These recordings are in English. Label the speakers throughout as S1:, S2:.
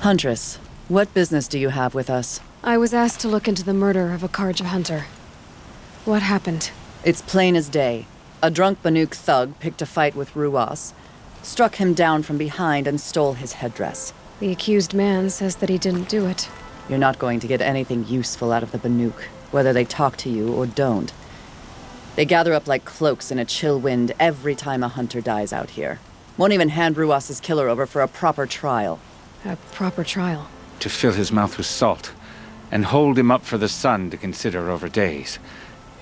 S1: Huntress, what business do you have with us?
S2: I was asked to look into the murder of a Karja hunter. What happened?
S1: It's plain as day. A drunk Banuk thug picked a fight with Ruas, struck him down from behind and stole his headdress.
S2: The accused man says that he didn't do it.
S1: You're not going to get anything useful out of the Banuk, whether they talk to you or don't. They gather up like cloaks in a chill wind every time a hunter dies out here. Won't even hand Ruas's killer over for a proper trial.
S2: A proper trial?
S3: To fill his mouth with salt, and hold him up for the sun to consider over days.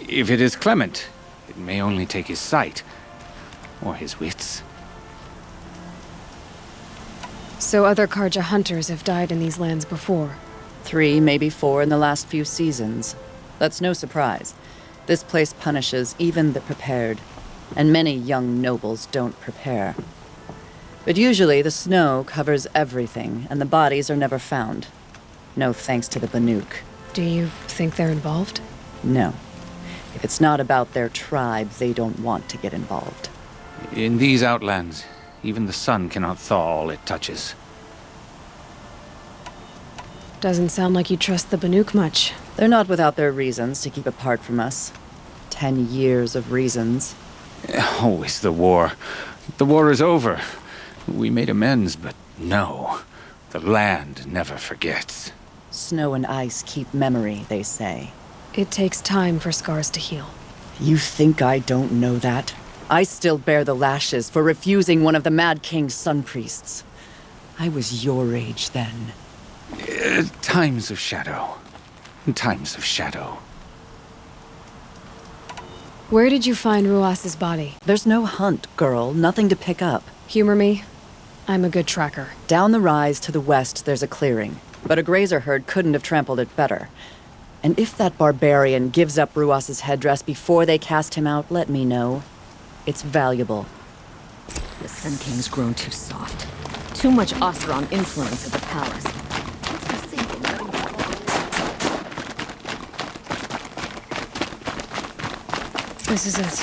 S3: If it is clement, it may only take his sight, or his wits.
S2: So other Karja hunters have died in these lands before?
S1: 3, maybe 4 in the last few seasons. That's no surprise. This place punishes even the prepared, and many young nobles don't prepare. But usually the snow covers everything, and the bodies are never found. No thanks to the Banuk.
S2: Do you think they're involved?
S1: No. If it's not about their tribe, they don't want to get involved.
S3: In these outlands, even the sun cannot thaw all it touches.
S2: Doesn't sound like you trust the Banuk much.
S1: They're not without their reasons to keep apart from us. 10 years of reasons.
S3: Always the war. The war is over. We made amends, but no. The land never forgets.
S1: Snow and ice keep memory, they say.
S2: It takes time for scars to heal.
S1: You think I don't know that? I still bear the lashes for refusing one of the Mad King's sun priests. I was your age then.
S3: Times of shadow. Times of shadow.
S2: Where did you find Ruas's body?
S1: There's no hunt, girl. Nothing to pick up.
S2: Humor me. I'm a good tracker.
S1: Down the rise to the west, there's a clearing. But a grazer herd couldn't have trampled it better. And if that barbarian gives up Ruas's headdress before they cast him out, let me know. It's valuable.
S4: The Sun King's grown too soft. Too much Oseram influence at the palace.
S2: This is it.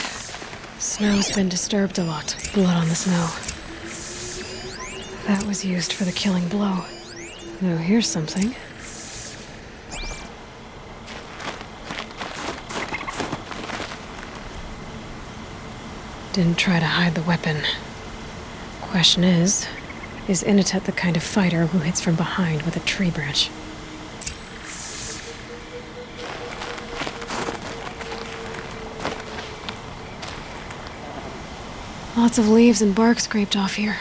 S2: Snow's been disturbed a lot. Blood on the snow. That was used for the killing blow. Now here's something. Didn't try to hide the weapon. Question is Inatet the kind of fighter who hits from behind with a tree branch? Lots of leaves and bark scraped off here.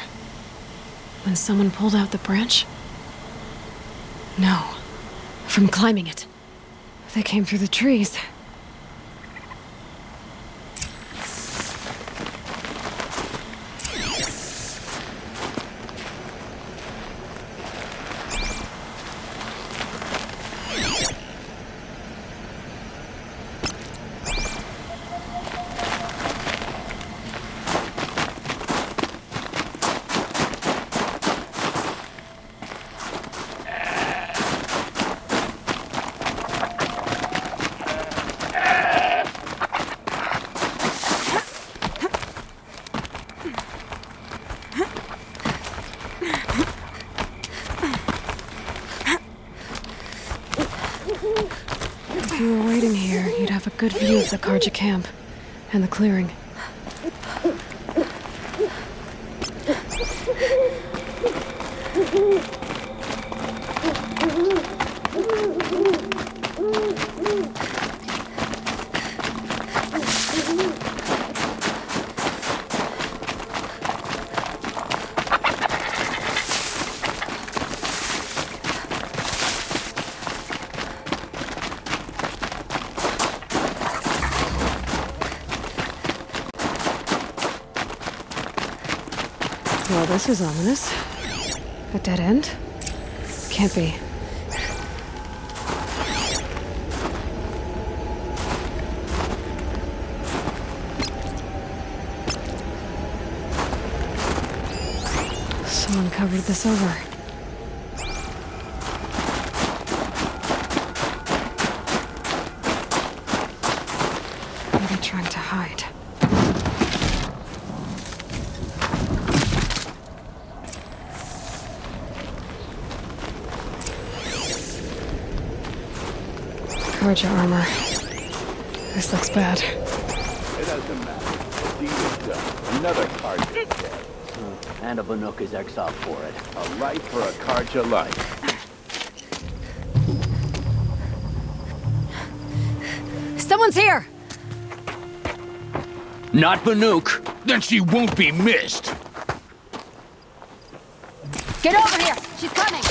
S2: When someone pulled out the branch? No. From climbing it. They came through the trees. If you were waiting here, you'd have a good view of the Karja camp and the clearing. Well, this is ominous. A dead end? Can't be. Someone covered this over. Maybe trying to hide. Karja armor. This looks bad.
S5: It doesn't matter. The deed is done. Another Karja is dead. And a Banuk is exiled for it. A life for a Karja life.
S2: Someone's here!
S6: Not Banuk. Then she won't be missed.
S2: Get over here! She's coming!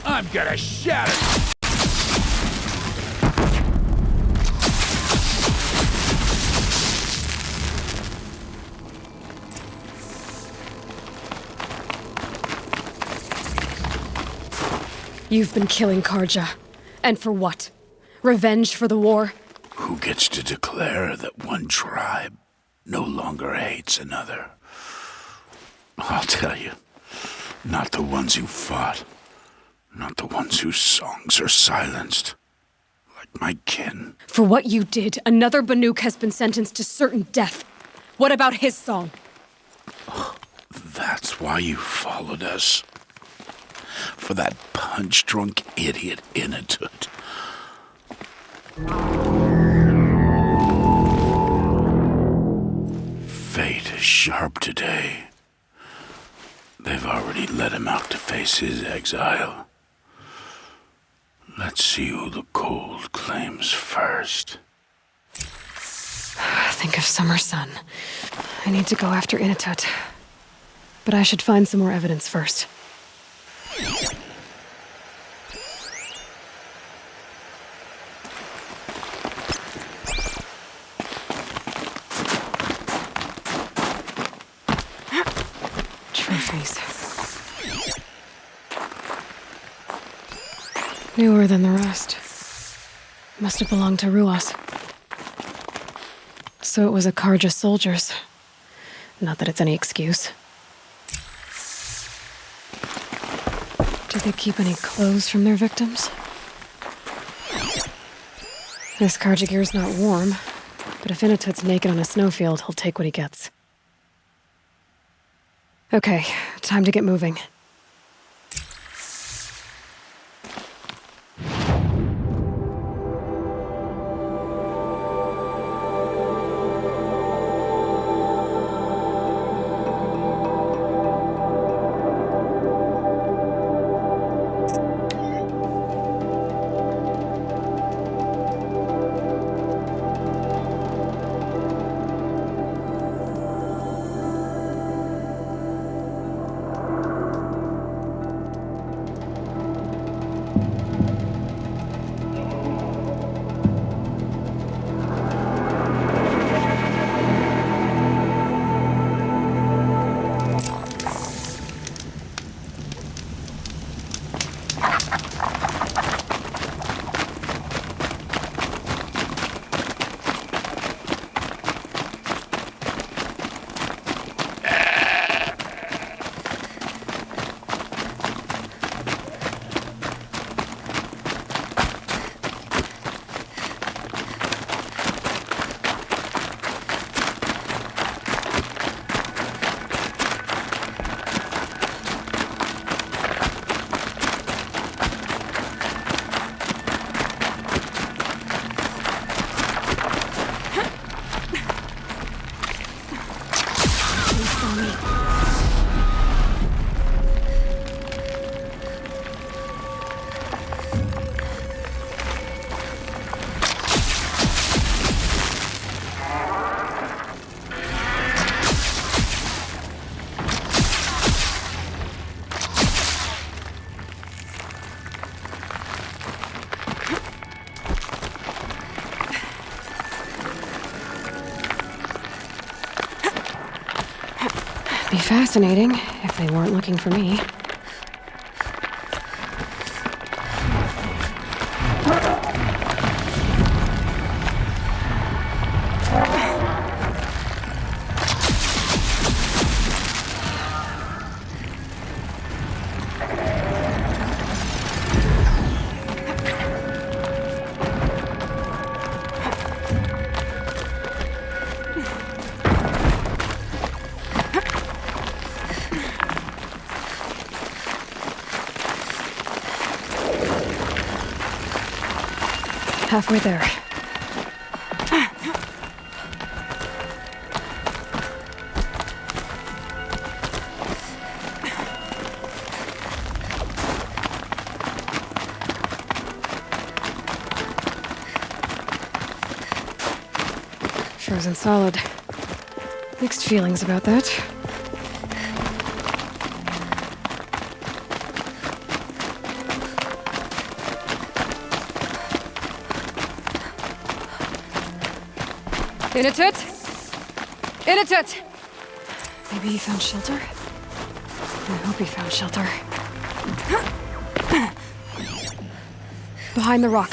S6: I'm gonna shatter.
S2: You've been killing Karja. And for what? Revenge for the war?
S7: Who gets to declare that one tribe no longer hates another? I'll tell you, not the ones who fought, not the ones whose songs are silenced, like my kin.
S2: For what you did, another Banuk has been sentenced to certain death. What about his song?
S7: That's why you followed us. For that punch-drunk idiot Inatut. Fate is sharp today. They've already let him out to face his exile. Let's see who the cold claims first.
S2: Think of summer sun. I need to go after Inatut. But I should find some more evidence first. Trophies. Newer than the rest. Must have belonged to Ruas. So it was a Karja soldiers. Not that it's any excuse. Did they keep any clothes from their victims? This Karja gear's not warm, but if Inatut's naked on a snowfield, he'll take what he gets. Okay, time to get moving. Be fascinating if they weren't looking for me. Halfway there. Sure isn't solid. Mixed feelings about that. Inatut! Inatut! Maybe he found shelter? I hope he found shelter. Behind the rock.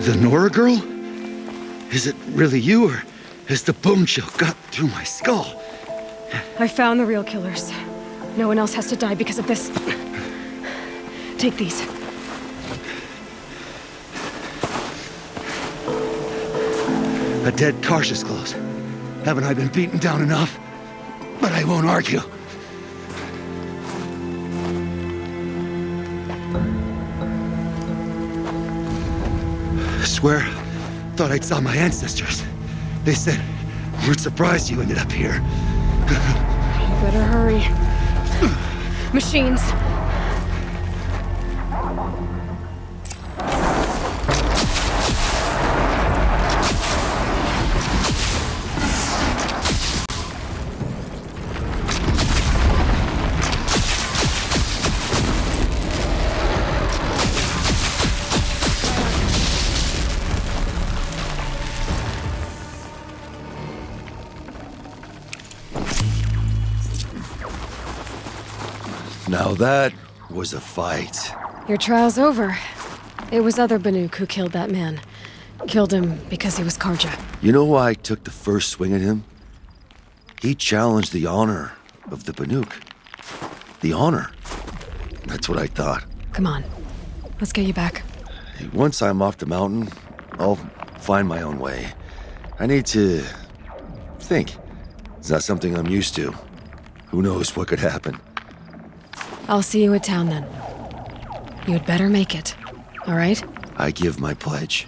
S8: The Nora girl? Is it really you, or has the bone chill got through my skull?
S2: I found the real killers. No one else has to die because of this. Take these.
S8: A dead Karsh's close. Haven't I been beaten down enough? But I won't argue. I swear, thought I saw my ancestors. They said, we're surprised you ended up here.
S2: You better hurry. Machines.
S8: Now that was a fight.
S2: Your trial's over. It was other Banuk who killed that man. Killed him because he was Karja.
S8: You know why I took the first swing at him? He challenged the honor of the Banuk. The honor. That's what I thought.
S2: Come on. Let's get you back.
S8: Once I'm off the mountain, I'll find my own way. I need to think. It's not something I'm used to. Who knows what could happen?
S2: I'll see you at town then. You'd better make it. All right?
S8: I give my pledge.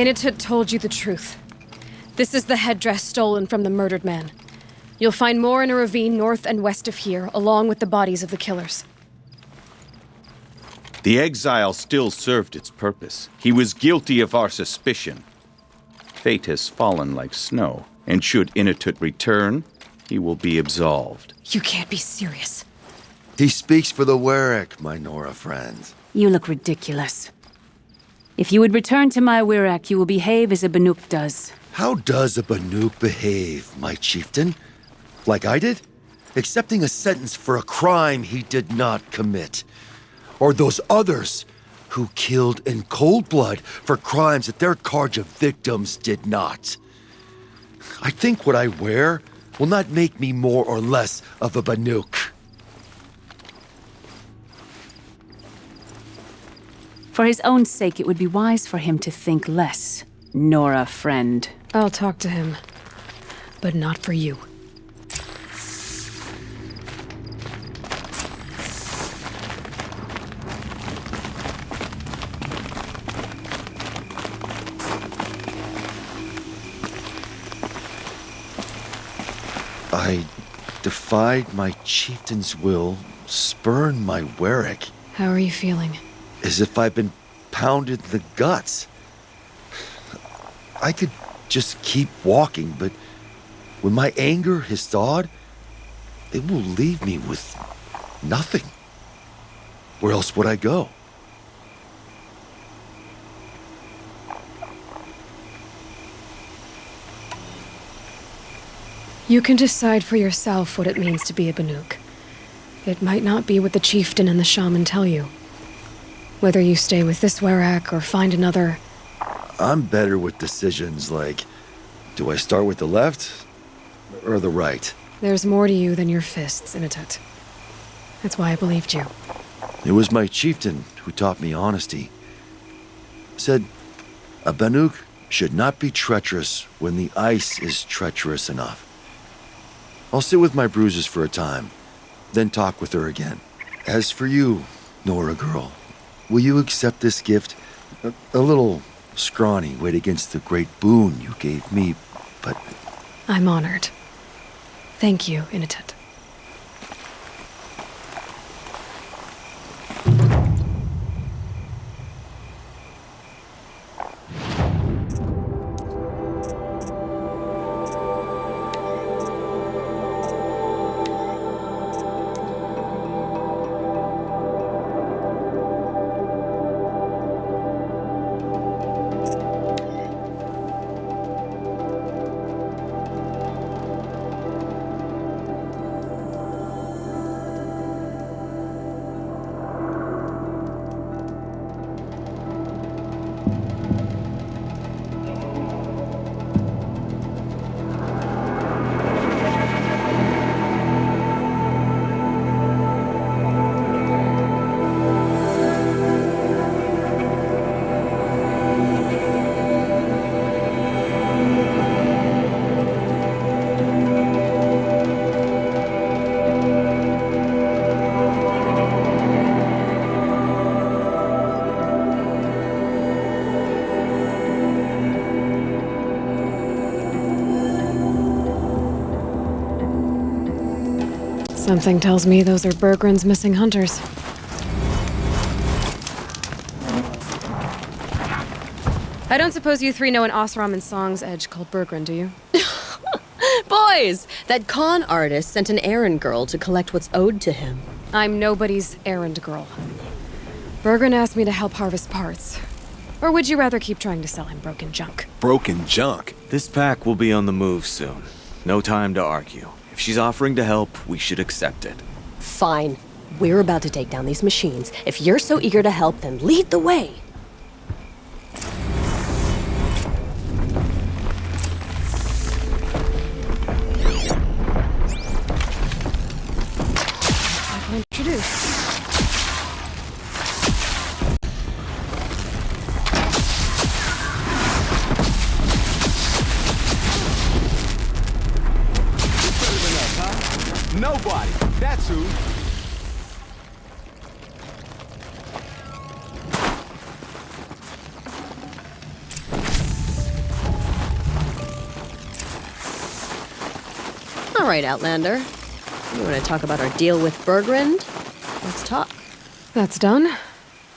S2: Inatut told you the truth. This is the headdress stolen from the murdered man. You'll find more in a ravine north and west of here, along with the bodies of the killers.
S9: The exile still served its purpose. He was guilty of our suspicion. Fate has fallen like snow, and should Inatut return, he will be absolved.
S2: You can't be serious.
S8: He speaks for the Werek, my Nora friend.
S10: You look ridiculous. If you would return to my Wirrak, you will behave as a Banuk does.
S8: How does a Banuk behave, my chieftain? Like I did? Accepting a sentence for a crime he did not commit. Or those others who killed in cold blood for crimes that their Karja victims did not. I think what I wear will not make me more or less of a Banuk.
S10: For his own sake, it would be wise for him to think less. Nora, friend.
S2: I'll talk to him. But not for you.
S8: I defied my chieftain's will, spurned my Werak,
S2: How are you feeling?
S8: as if I'd been pounded in the guts. I could just keep walking, but when my anger has thawed, it will leave me with nothing. Where else would I go?
S2: You can decide for yourself what it means to be a Banuk. It might not be what the chieftain and the shaman tell you. Whether you stay with this Werak or find another...
S8: I'm better with decisions like, do I start with the left or the right?
S2: There's more to you than your fists, Inatut. That's why I believed you.
S8: It was my chieftain who taught me honesty. Said, a Banuk should not be treacherous when the ice is treacherous enough. I'll sit with my bruises for a time, then talk with her again. As for you, Nora girl, will you accept this gift? A little scrawny weighed against the great boon you gave me, but...
S2: I'm honored. Thank you, Inatut. Something tells me those are Bergren's missing hunters. I don't suppose you three know an Osram and Song's edge called Bergren, do you?
S11: Boys, that con artist sent an errand girl to collect what's owed to him.
S2: I'm nobody's errand girl. Bergren asked me to help harvest parts. Or would you rather keep trying to sell him broken junk?
S12: Broken junk? This pack will be on the move soon. No time to argue. If she's offering to help, we should accept it.
S11: Fine. We're about to take down these machines. If you're so eager to help, then lead the way.
S2: Introduce.
S6: Nobody. That's who.
S11: All right, Outlander. You want to talk about our deal with Bergren? Let's talk.
S2: That's done.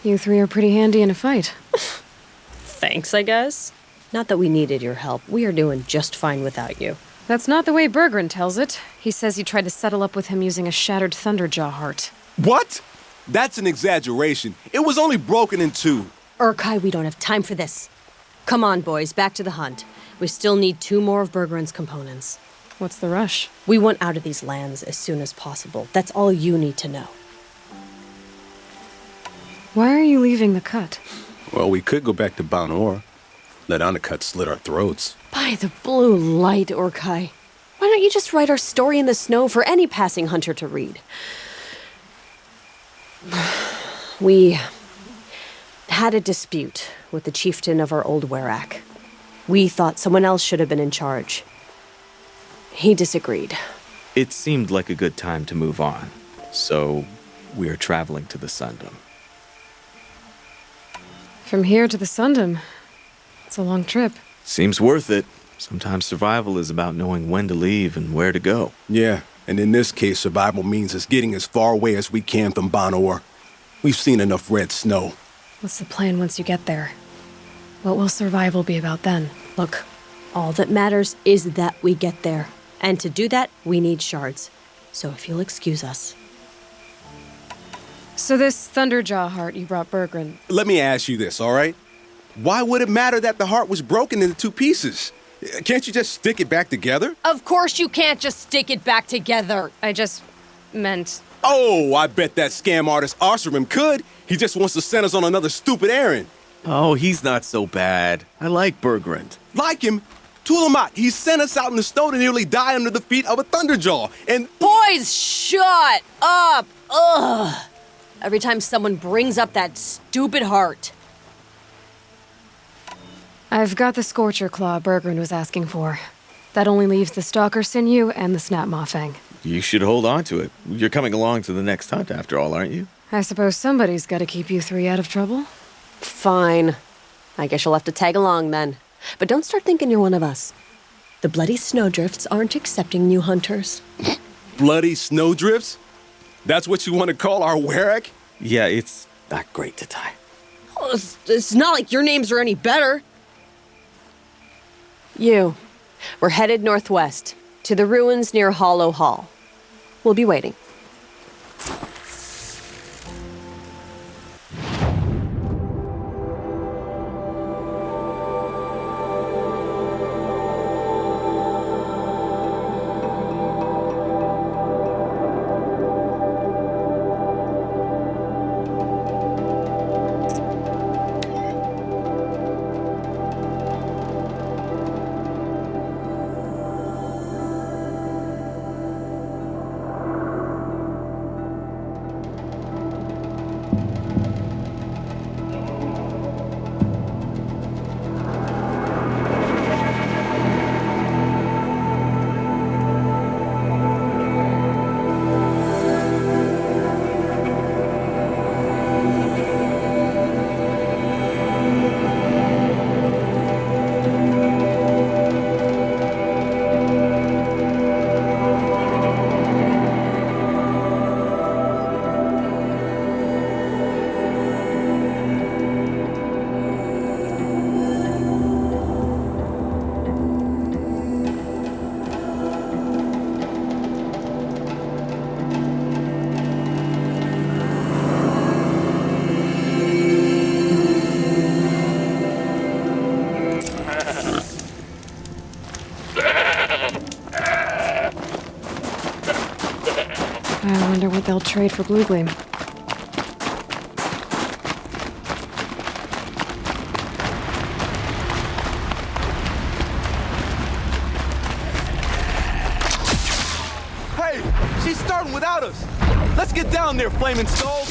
S2: You three are pretty handy in a fight.
S11: Thanks, I guess. Not that we needed your help. We are doing just fine without you.
S2: That's not the way Bergren tells it. He says you tried to settle up with him using a shattered Thunderjaw heart.
S13: What? That's an exaggeration. It was only broken in two.
S11: Urkai, we don't have time for this. Come on, boys, back to the hunt. We still need 2 more of Bergren's components.
S2: What's the rush?
S11: We want out of these lands as soon as possible. That's all you need to know.
S2: Why are you leaving the cut?
S13: Well, we could go back to Banor. Let Anacut slit our throats.
S11: By the blue light, Urkai. Why don't you just write our story in the snow for any passing hunter to read? We had a dispute with the chieftain of our old Werak. We thought someone else should have been in charge. He disagreed.
S12: It seemed like a good time to move on, so we're traveling to the Sundom.
S2: From here to the Sundom. It's a long trip.
S12: Seems worth it. Sometimes survival is about knowing when to leave and where to go.
S13: Yeah, and in this case, survival means us getting as far away as we can from Banor. We've seen enough red snow.
S2: What's the plan once you get there? What will survival be about then?
S11: Look, all that matters is that we get there. And to do that, we need shards. So if you'll excuse us.
S2: So this Thunderjaw heart you brought Bergrun.
S13: Let me ask you this, all right? Why would it matter that the heart was broken into 2 pieces? Can't you just stick it back together?
S11: Of course you can't just stick it back together.
S2: I just meant...
S13: Oh, I bet that scam artist Arsarim could. He just wants to send us on another stupid errand.
S12: Oh, he's not so bad. I like Bergrund.
S13: Like him? Tulamat, he sent us out in the snow to nearly die under the feet of a Thunderjaw, and...
S11: Boys, shut up! Ugh! Every time someone brings up that stupid heart.
S2: I've got the Scorcher Claw Bergrun was asking for. That only leaves the Stalker Sinew and the Snapmaw Fang.
S12: You should hold on to it. You're coming along to the next hunt after all, aren't you?
S2: I suppose somebody's got to keep you 3 out of trouble.
S11: Fine. I guess you'll have to tag along then. But don't start thinking you're one of us. The Bloody Snowdrifts aren't accepting new hunters.
S13: Bloody Snowdrifts? That's what you want to call our Werak?
S12: Yeah, it's not great to tie.
S11: Oh, it's not like your names are any better. We're headed northwest, to the ruins near Hollow Hall. We'll be waiting.
S2: I wonder what they'll trade for Blue Gleam.
S6: Hey, she's starting without us. Let's get down there, flaming skulls.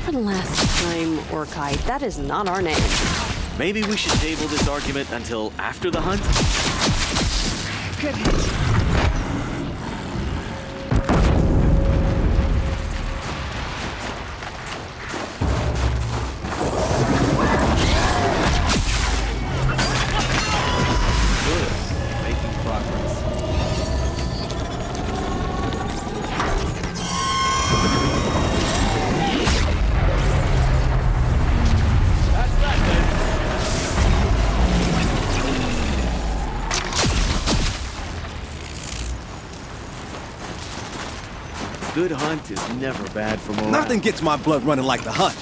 S11: For the last time, Orkai, that is not our name.
S12: Maybe we should table this argument until after the hunt?
S2: Good hit.
S12: Good hunt is never bad for morale.
S13: Nothing gets my blood running like the hunt.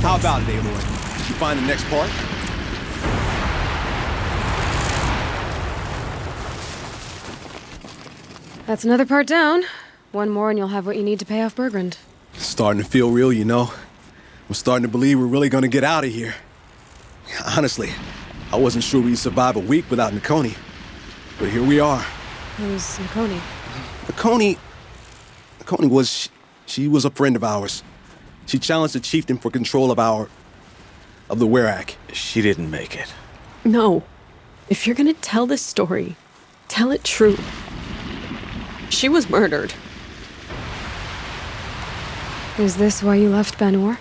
S13: How about it, Aloy? You find the next part?
S2: That's another part down. One more and you'll have what you need to pay off Bergrund.
S13: Starting to feel real, you know. I'm starting to believe we're really gonna get out of here. Honestly, I wasn't sure we'd survive a week without Nakoni. But here we are.
S2: Who's Nakoni?
S13: Nakoni was... she was a friend of ours. She challenged the chieftain for control of the Werak.
S12: She didn't make it.
S11: No. If you're gonna tell this story, tell it true. She was murdered.
S2: Is this why you left Banor?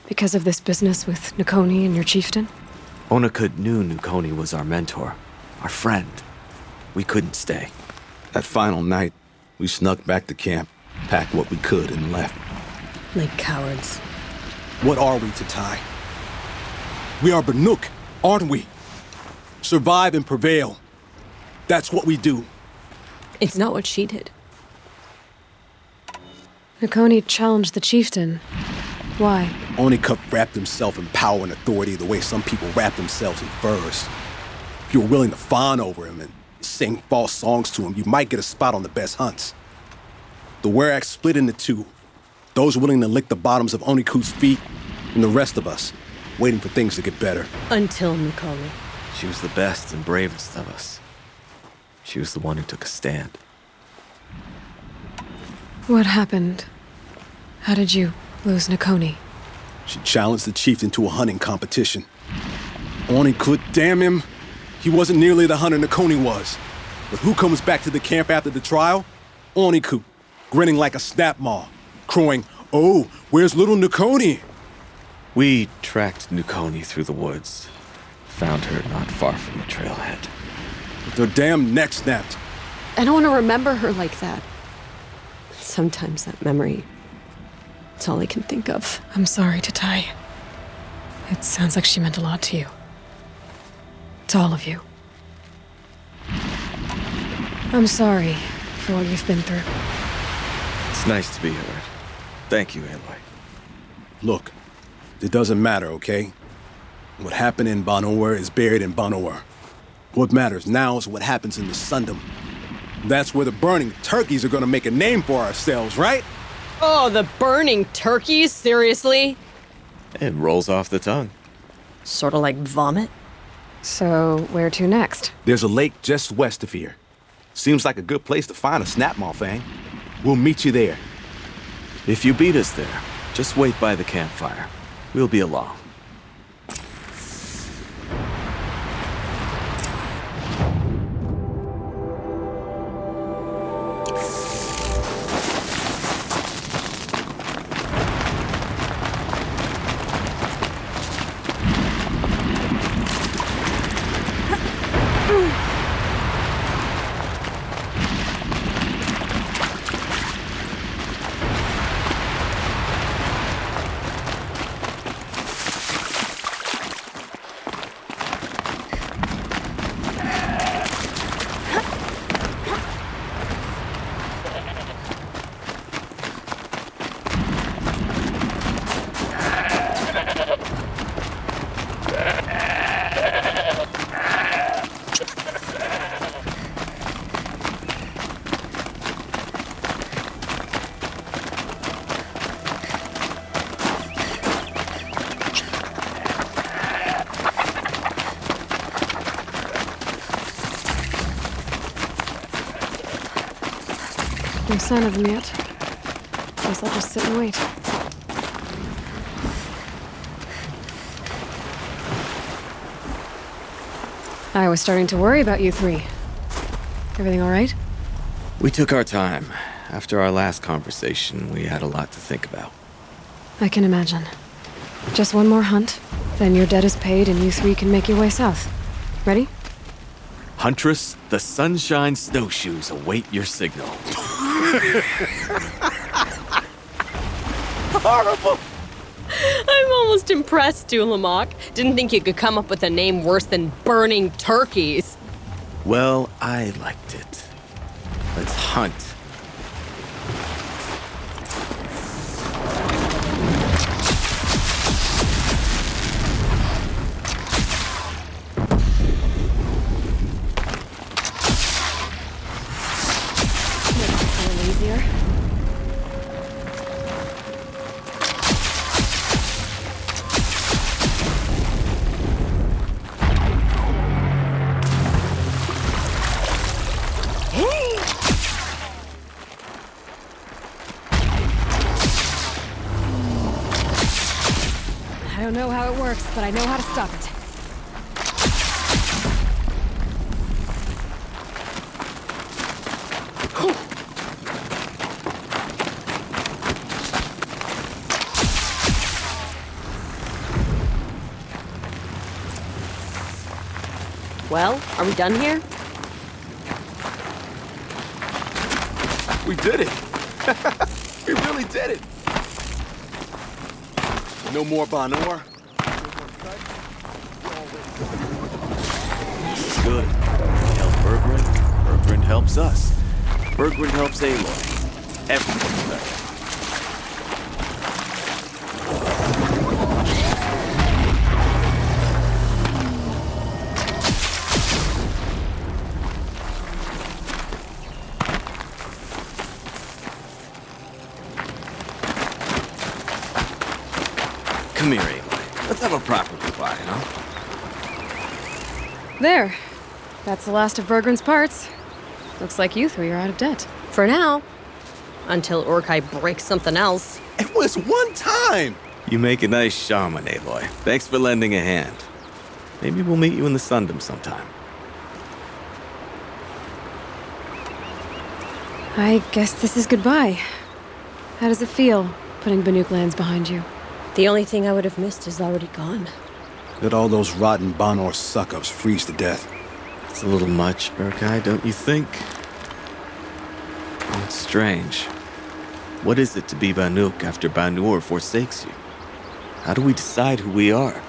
S2: Because of this business with Nakoni and your chieftain?
S12: Onakut knew Nakoni was our mentor. our friend. We couldn't stay.
S13: That final night, we snuck back to camp, packed what we could, and left.
S11: Like cowards.
S13: What are we to Ty? We are Banuk, aren't we? Survive and prevail. That's what we do.
S11: It's not what she did.
S2: Nakoni challenged the chieftain. Why?
S13: Onikup wrapped himself in power and authority the way some people wrap themselves in furs. If you were willing to fawn over him and sing false songs to him, you might get a spot on the best hunts. The Werak split into two. Those willing to lick the bottoms of Onikup's feet, and the rest of us, waiting for things to get better.
S11: Until Nakoni.
S12: She was the best and bravest of us. She was the one who took a stand.
S2: What happened? How did you lose Nakoni?
S13: She challenged the chieftain to a hunting competition. Onikup, damn him, he wasn't nearly the hunter Nakoni was. But who comes back to the camp after the trial? Onikup, grinning like a snap maw, crowing, "Oh, where's little Nakoni?"
S12: We tracked Nakoni through the woods. Found her not far from the trailhead.
S13: With her damn neck snapped.
S11: I don't want to remember her like that. Sometimes that memory, it's all I can think of.
S2: I'm sorry to Ty. It sounds like she meant a lot to you. To all of you. I'm sorry for what you've been through.
S12: It's nice to be heard. Thank you, Aloy.
S13: Look, it doesn't matter, okay? What happened in Banowar is buried in Banowar. What matters now is what happens in the Sundom. That's where the burning turkeys are gonna make a name for ourselves, right?
S11: Oh, the burning turkeys? Seriously?
S12: It rolls off the tongue.
S11: Sort of like vomit?
S2: So, where to next?
S13: There's a lake just west of here. Seems like a good place to find a snapmaw fang. We'll meet you there.
S12: If you beat us there, just wait by the campfire. We'll be along.
S2: No sign of them yet. Guess I'll just sit and wait. I was starting to worry about you three. Everything all right?
S12: We took our time. After our last conversation, we had a lot to think about.
S2: I can imagine. Just one more hunt, then your debt is paid and you three can make your way south. Ready?
S12: Huntress, the Sunshine Snowshoes await your signal.
S11: Horrible! I'm almost impressed, Dulamok. Didn't think you could come up with a name worse than burning turkeys.
S12: Well, I liked it. Let's hunt.
S2: Easier. I don't know how it works, but I know how to stop it.
S11: Well, are we done here?
S6: We did it! We really did it!
S13: No more Banor?
S12: Good. We help Berggren. Berggren helps us. Berggren helps Aloy. Everyone's better. Come here, Aloy. Let's have a proper goodbye, huh?
S2: There. That's the last of Berggren's parts. Looks like you three are out of debt.
S11: For now. Until Urkai breaks something else.
S13: It was one time!
S12: You make a nice shaman, Aloy. Thanks for lending a hand. Maybe we'll meet you in the Sundom sometime.
S2: I guess this is goodbye. How does it feel, putting Banuk lands behind you?
S11: The only thing I would have missed is already gone.
S13: Let all those rotten Banor suck-ups freeze to death.
S12: It's a little much, Urkai, don't you think? Oh, it's strange. What is it to be Banuk after Banur forsakes you? How do we decide who we are?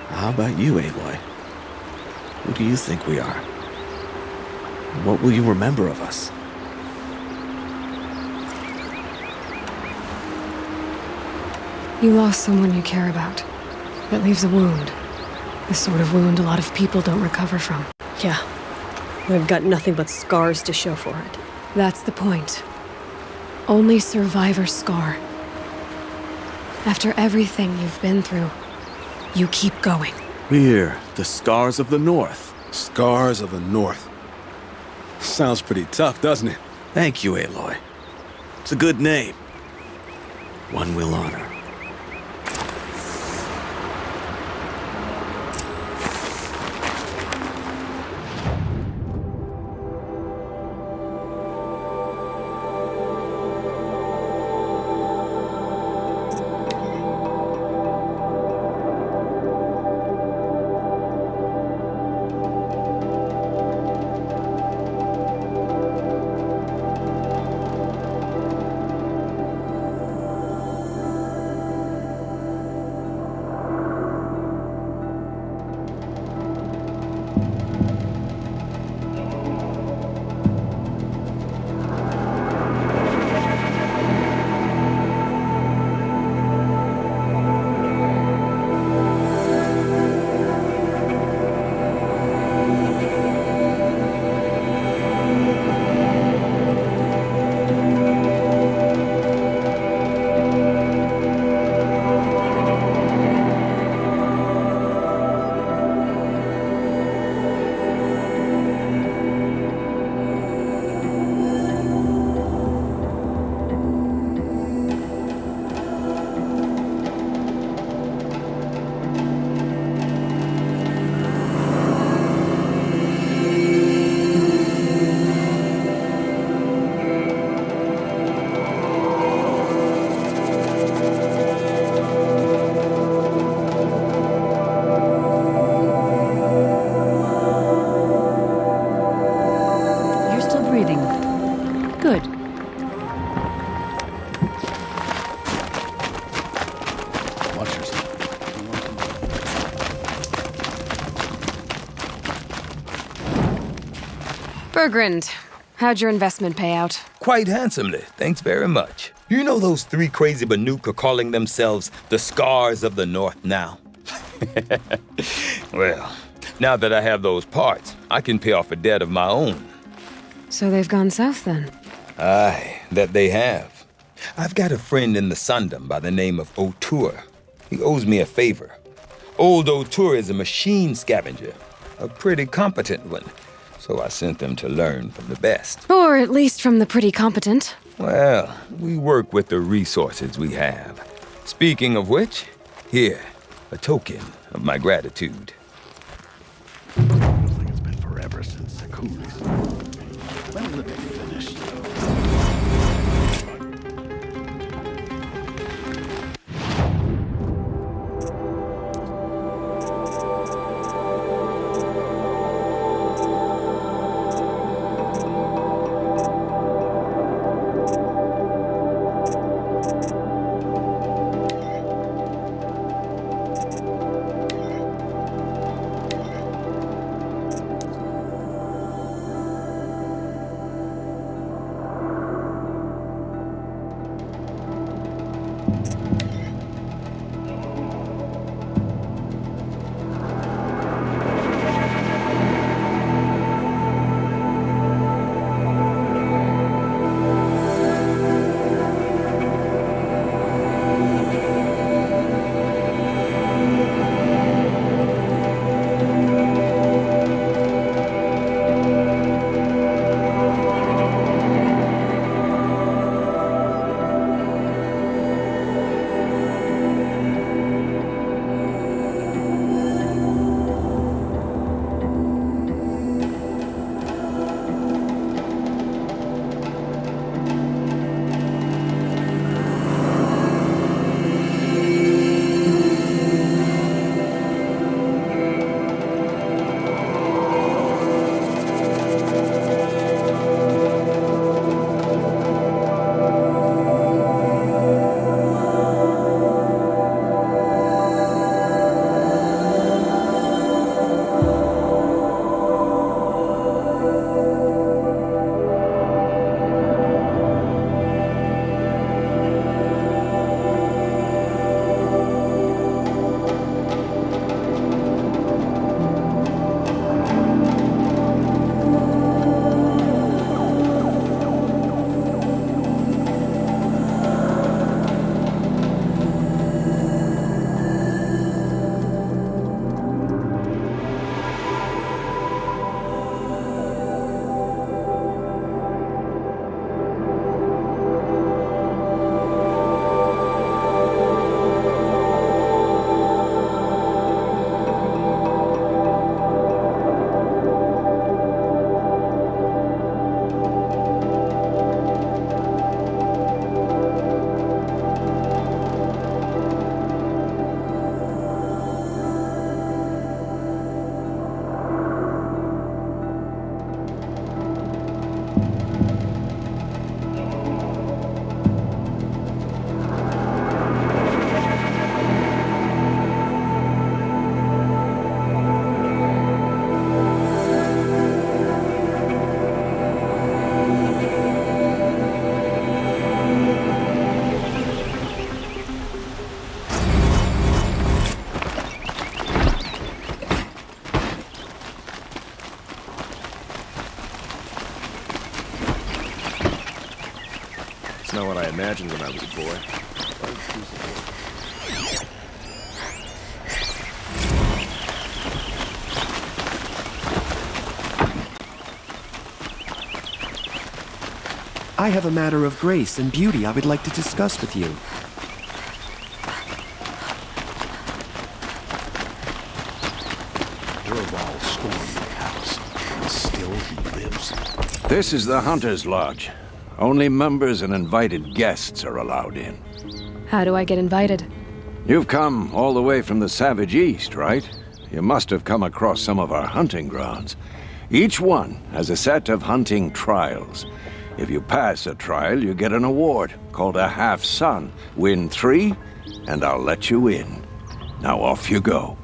S12: How about you, Aloy? Who do you think we are? What will you remember of us?
S2: You lost someone you care about. That leaves a wound. The sort of wound a lot of people don't recover from.
S11: Yeah. I've got nothing but scars to show for it.
S2: That's the point. Only survivor's scar. After everything you've been through, you keep going.
S12: We're the Scars of the North.
S13: Scars of the North. Sounds pretty tough, doesn't it?
S12: Thank you, Aloy. It's a good name. One we'll honor.
S2: Berggren, how'd your investment pay out?
S14: Quite handsomely, thanks very much. You know those three crazy Banuk are calling themselves the Scars of the North now? Well, now that I have those parts, I can pay off a debt of my own.
S2: So they've gone south then?
S14: Aye, that they have. I've got a friend in the Sundom by the name of O'Toole. He owes me a favor. Old O'Toole is a machine scavenger, a pretty competent one. So I sent them to learn from the best.
S2: Or at least from the pretty competent.
S14: Well, we work with the resources we have. Speaking of which, here, a token of my gratitude.
S7: Looks like it's been forever since the coolies. When will it be finished?
S6: It's not what I imagined when I was a boy.
S15: I have a matter of grace and beauty I would like to discuss with you.
S7: Durval stormed the house, and still he lives.
S16: This is the Hunter's Lodge. Only members and invited guests are allowed in.
S2: How do I get invited?
S16: You've come all the way from the Savage East, right? You must have come across some of our hunting grounds. Each one has a set of hunting trials. If you pass a trial, you get an award called a half-sun. Win 3, and I'll let you in. Now off you go.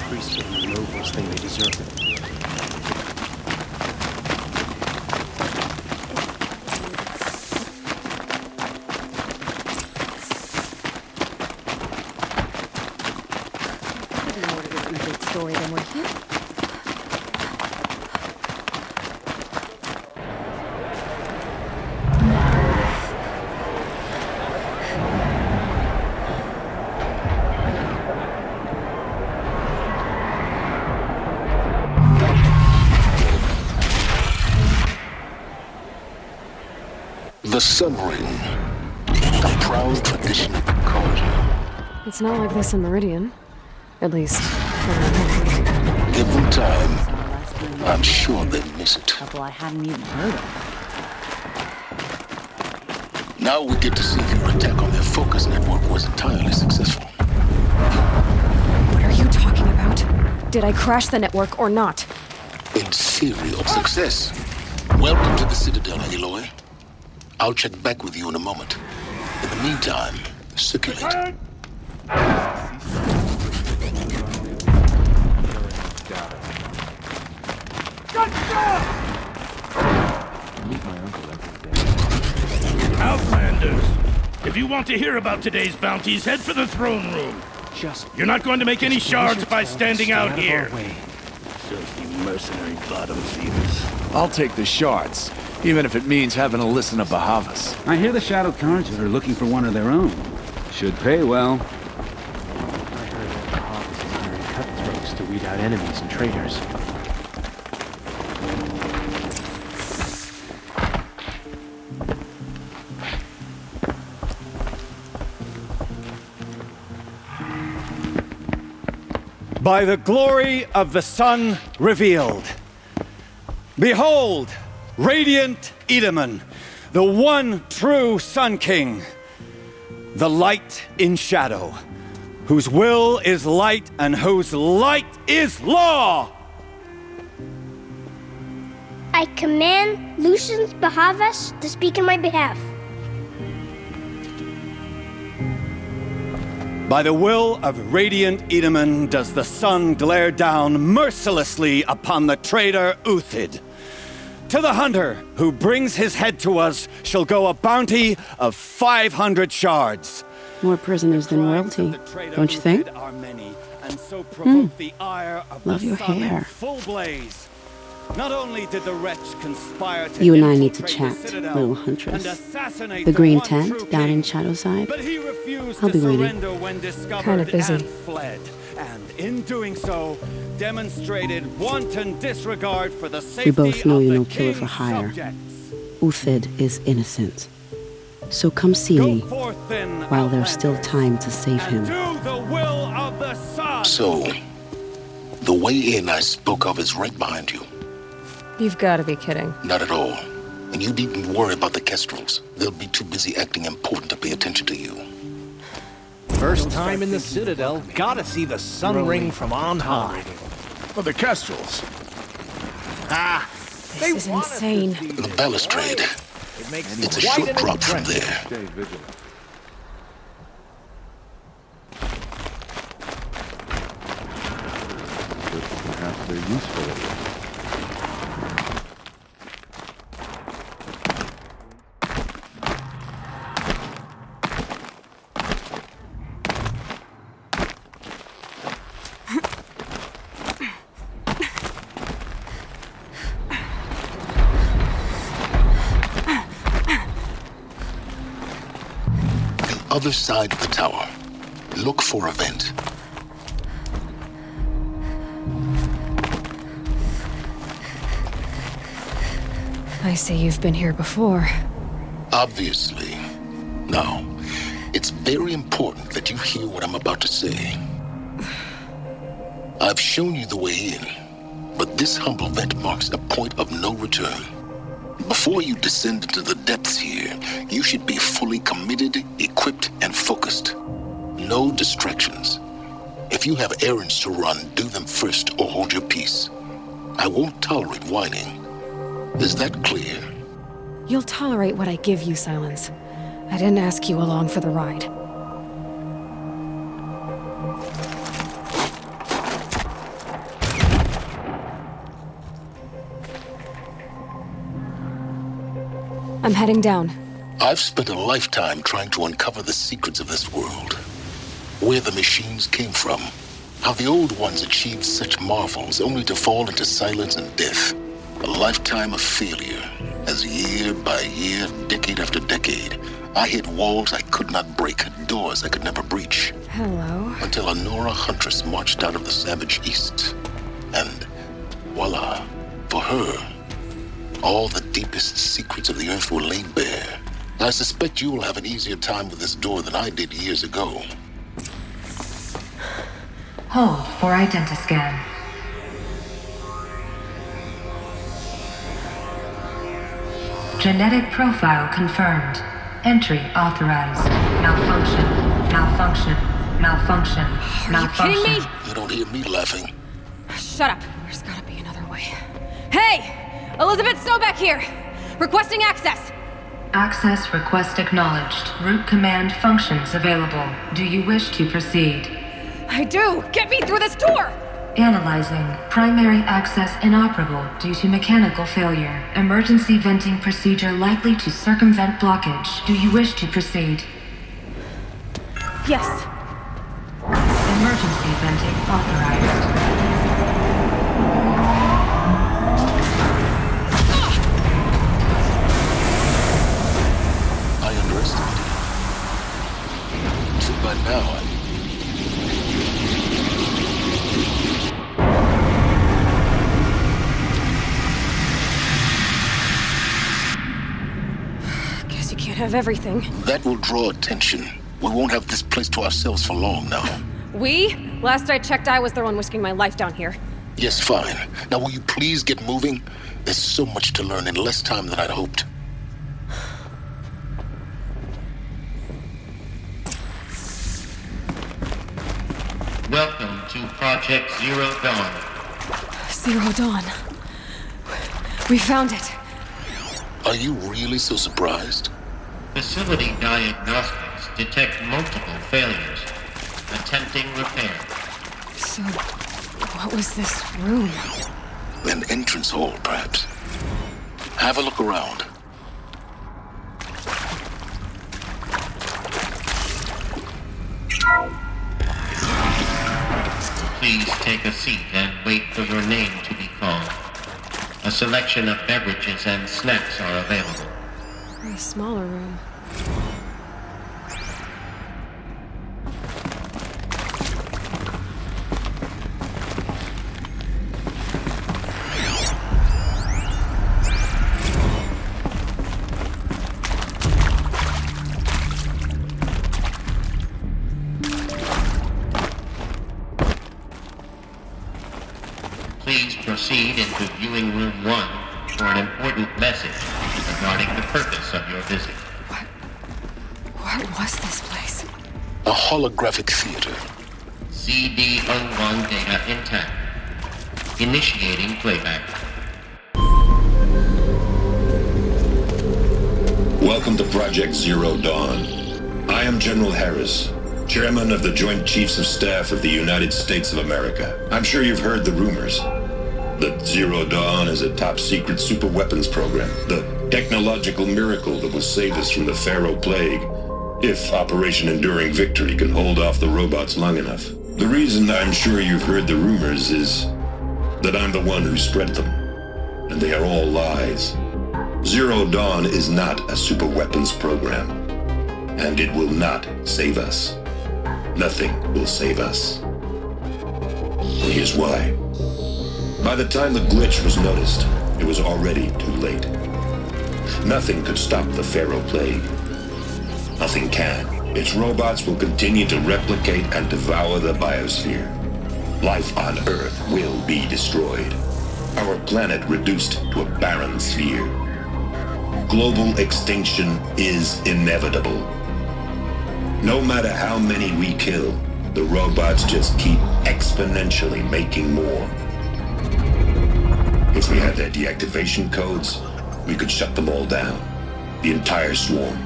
S15: priesthood and the nobles think they deserve it.
S4: Story than we're here.
S17: The Sun Ring, a proud tradition of culture.
S2: It's not like this in Meridian. At least,
S17: Give them time. I'm sure they'd miss it.
S10: Couple I hadn't even heard of.
S17: Now we get to see if your attack on their focus network was entirely successful.
S2: what are you talking about? Did I crash the network or not?
S17: In serial success. Welcome to the Citadel, Aloy. I'll check back with you in a moment. In the meantime, circulate.
S18: Outlanders! If you want to hear about today's bounties, head for the throne room. You're not going to make any shards by standing out here. Filthy mercenary bottom feeders.
S16: I'll take the shards, even if it means having to listen to Bahavas.
S3: I hear the Shadow Cards are looking for one of their own. Should pay well.
S15: I heard that the Hobbits is hiring cutthroats to weed out enemies and traitors.
S19: By the glory of the sun revealed. Behold, radiant Edaman, the one true Sun King, the light in shadow, whose will is light and whose light is law!
S20: I command Lucius Bahavas to speak in my behalf.
S19: By the will of radiant Edaman does the sun glare down mercilessly upon the traitor Uthid. To the hunter who brings his head to us shall go a bounty of 500 shards.
S10: More prisoners than royalty, don't you think? Love your hair.
S19: Full blaze. Not only did the wretch conspire to
S10: You and I need to chat,
S19: Citadel
S10: little huntress.
S19: and assassinate
S10: The green
S19: one
S10: tent
S19: true
S10: down
S19: king,
S10: in Shadowside.
S19: but he refused
S10: I'll
S19: to
S10: be waiting.
S19: surrender when discovered
S2: Kinda busy.
S19: and fled. And in doing so, demonstrated wanton disregard for the safety
S10: We both know
S19: of
S10: you're
S19: the
S10: no killer for
S19: king's
S10: hire.
S19: subjects.
S10: Uthid is innocent. So come see me while there's still time to save him.
S19: Do the will of the sun.
S17: So, the way in I spoke of is right behind you.
S11: You've got to be kidding.
S17: Not at all. And you needn't worry about the Kestrels. They'll be too busy acting important to pay attention to you.
S21: First time in the Citadel, gotta see the sun ring from on high.
S16: Well, the Kestrels.
S21: Ah,
S2: This is insane.
S17: The balustrade. It's a short drop from there.
S16: Stay vigilant. Perhaps they're useful.
S17: Other side of the tower. Look for a vent.
S2: I see you've been here before.
S17: Obviously. Now, it's very important that you hear what I'm about to say. I've shown you the way in, but this humble vent marks a point of no return. Before you descend into the depths here, you should be fully committed, equipped, and focused. No distractions. If you have errands to run, do them first or hold your peace. I won't tolerate whining. Is that clear?
S2: You'll tolerate what I give you, Silence. I didn't ask you along for the ride. I'm heading down.
S17: I've spent a lifetime trying to uncover the secrets of this world. Where the machines came from. How the old ones achieved such marvels only to fall into silence and death. A lifetime of failure, as year by year, decade after decade, I hit walls I could not break, doors I could never breach.
S2: Hello.
S17: Until a Nora huntress marched out of the savage east. And voila, for her, all the deepest secrets of the earth were laid bare. I suspect you will have an easier time with this door than I did years ago.
S1: Hold for identiscan. Genetic profile confirmed. Entry authorized. Malfunction. Malfunction. Malfunction. Malfunction.
S2: Are you kidding me?
S17: You don't hear me laughing.
S2: Shut up. There's gotta be another way. Hey! Elizabeth Sobeck here! Requesting access!
S1: Access request acknowledged. Root command functions available. Do you wish to proceed?
S2: I do! Get me through this door!
S1: Analyzing. Primary access inoperable due to mechanical failure. Emergency venting procedure likely to circumvent blockage. Do you wish to proceed?
S2: Yes.
S1: Emergency venting authorized.
S17: I underestimated you. So by now,
S2: Guess you can't have everything.
S17: that will draw attention. We won't have this place to ourselves for long now.
S2: We? Last I checked, I was the one risking my life down here.
S17: Yes, fine. Now will you please get moving? There's so much to learn in less time than I'd hoped.
S22: Welcome to Project Zero Dawn.
S2: Zero Dawn. We found it.
S17: Are you really so surprised?
S22: Facility diagnostics detect multiple failures. Attempting repair.
S2: So, what was this room?
S17: An entrance hall, perhaps. Have a look around.
S22: Please take a seat and wait for your name to be called. A selection of beverages and snacks are available.
S2: A smaller room.
S22: Please proceed into viewing room 1 for an important message regarding the purpose of your visit.
S2: What was this place?
S17: A holographic theater.
S22: CD01 data intact. Initiating playback.
S23: Welcome to Project Zero Dawn. I am General Harris, Chairman of the Joint Chiefs of Staff of the United States of America. I'm sure you've heard the rumors that Zero Dawn is a top-secret superweapons program, the technological miracle that will save us from the Pharaoh Plague, if Operation Enduring Victory can hold off the robots long enough. The reason I'm sure you've heard the rumors is that I'm the one who spread them, and they are all lies. Zero Dawn is not a superweapons program, and it will not save us. Nothing will save us. Here's why. By the time the glitch was noticed, it was already too late. Nothing could stop the Pharaoh Plague. Nothing can. Its robots will continue to replicate and devour the biosphere. Life on Earth will be destroyed. Our planet reduced to a barren sphere. Global extinction is inevitable. No matter how many we kill, the robots just keep exponentially making more. If we had their deactivation codes, we could shut them all down, the entire swarm.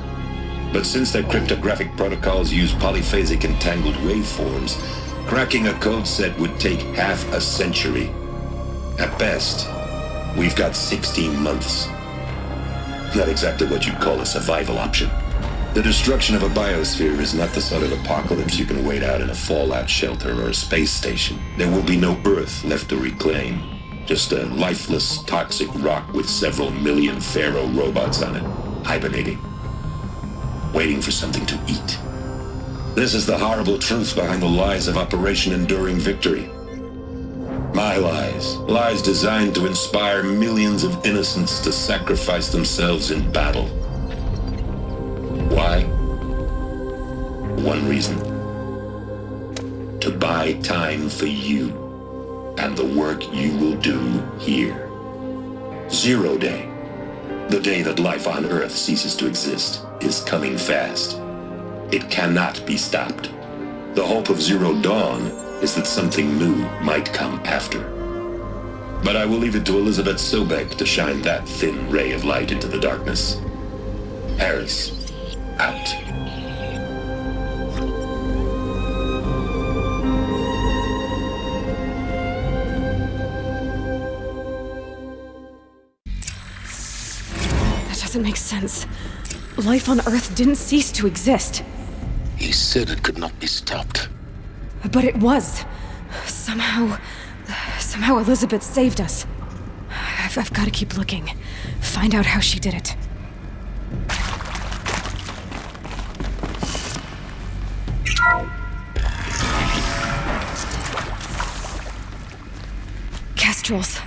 S23: But since their cryptographic protocols use polyphasic entangled waveforms, cracking a code set would take half a century. At best, we've got 16 months. Not exactly what you'd call a survival option. The destruction of a biosphere is not the sort of apocalypse you can wait out in a fallout shelter or a space station. There will be no Earth left to reclaim. Just a lifeless, toxic rock with several million Pharaoh robots on it, hibernating, waiting for something to eat. This is the horrible truth behind the lies of Operation Enduring Victory. My lies. Lies designed to inspire millions of innocents to sacrifice themselves in battle. Why? One reason. To buy time for you and the work you will do here. 0 Day, the day that life on Earth ceases to exist, is coming fast. It cannot be stopped. The hope of Zero Dawn is that something new might come after. But I will leave it to Elizabeth Sobek to shine that thin ray of light into the darkness. Harris, out.
S2: That doesn't make sense. Life on Earth didn't cease to exist.
S17: He said it could not be stopped.
S2: But it was. Somehow Elizabeth saved us. I've got to keep looking. Find out how she did it. Kestrels.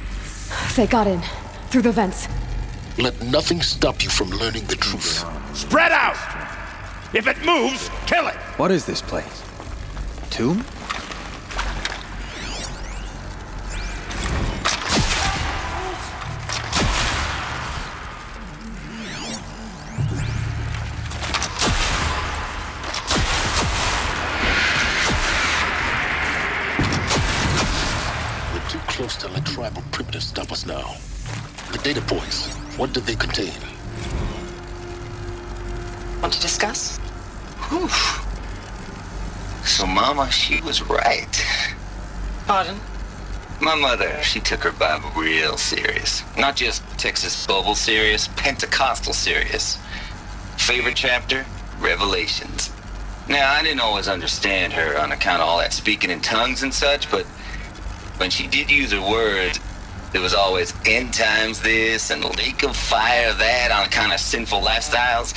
S2: They got in. Through the vents.
S17: Let nothing stop you from learning the truth.
S18: Spread out! If it moves, kill it!
S3: What is this place? A tomb?
S17: We're too close to let tribal primitives stop us now. The data points, what did they contain?
S5: Want to discuss? Whew. So Mama, she was right. Pardon? My mother, she took her Bible real serious. Not just Texas Bubble serious, Pentecostal serious. Favorite chapter? Revelations. Now, I didn't always understand her on account of all that speaking in tongues and such, but when she did use her words, there was always end times this and lake of fire that on account of sinful lifestyles.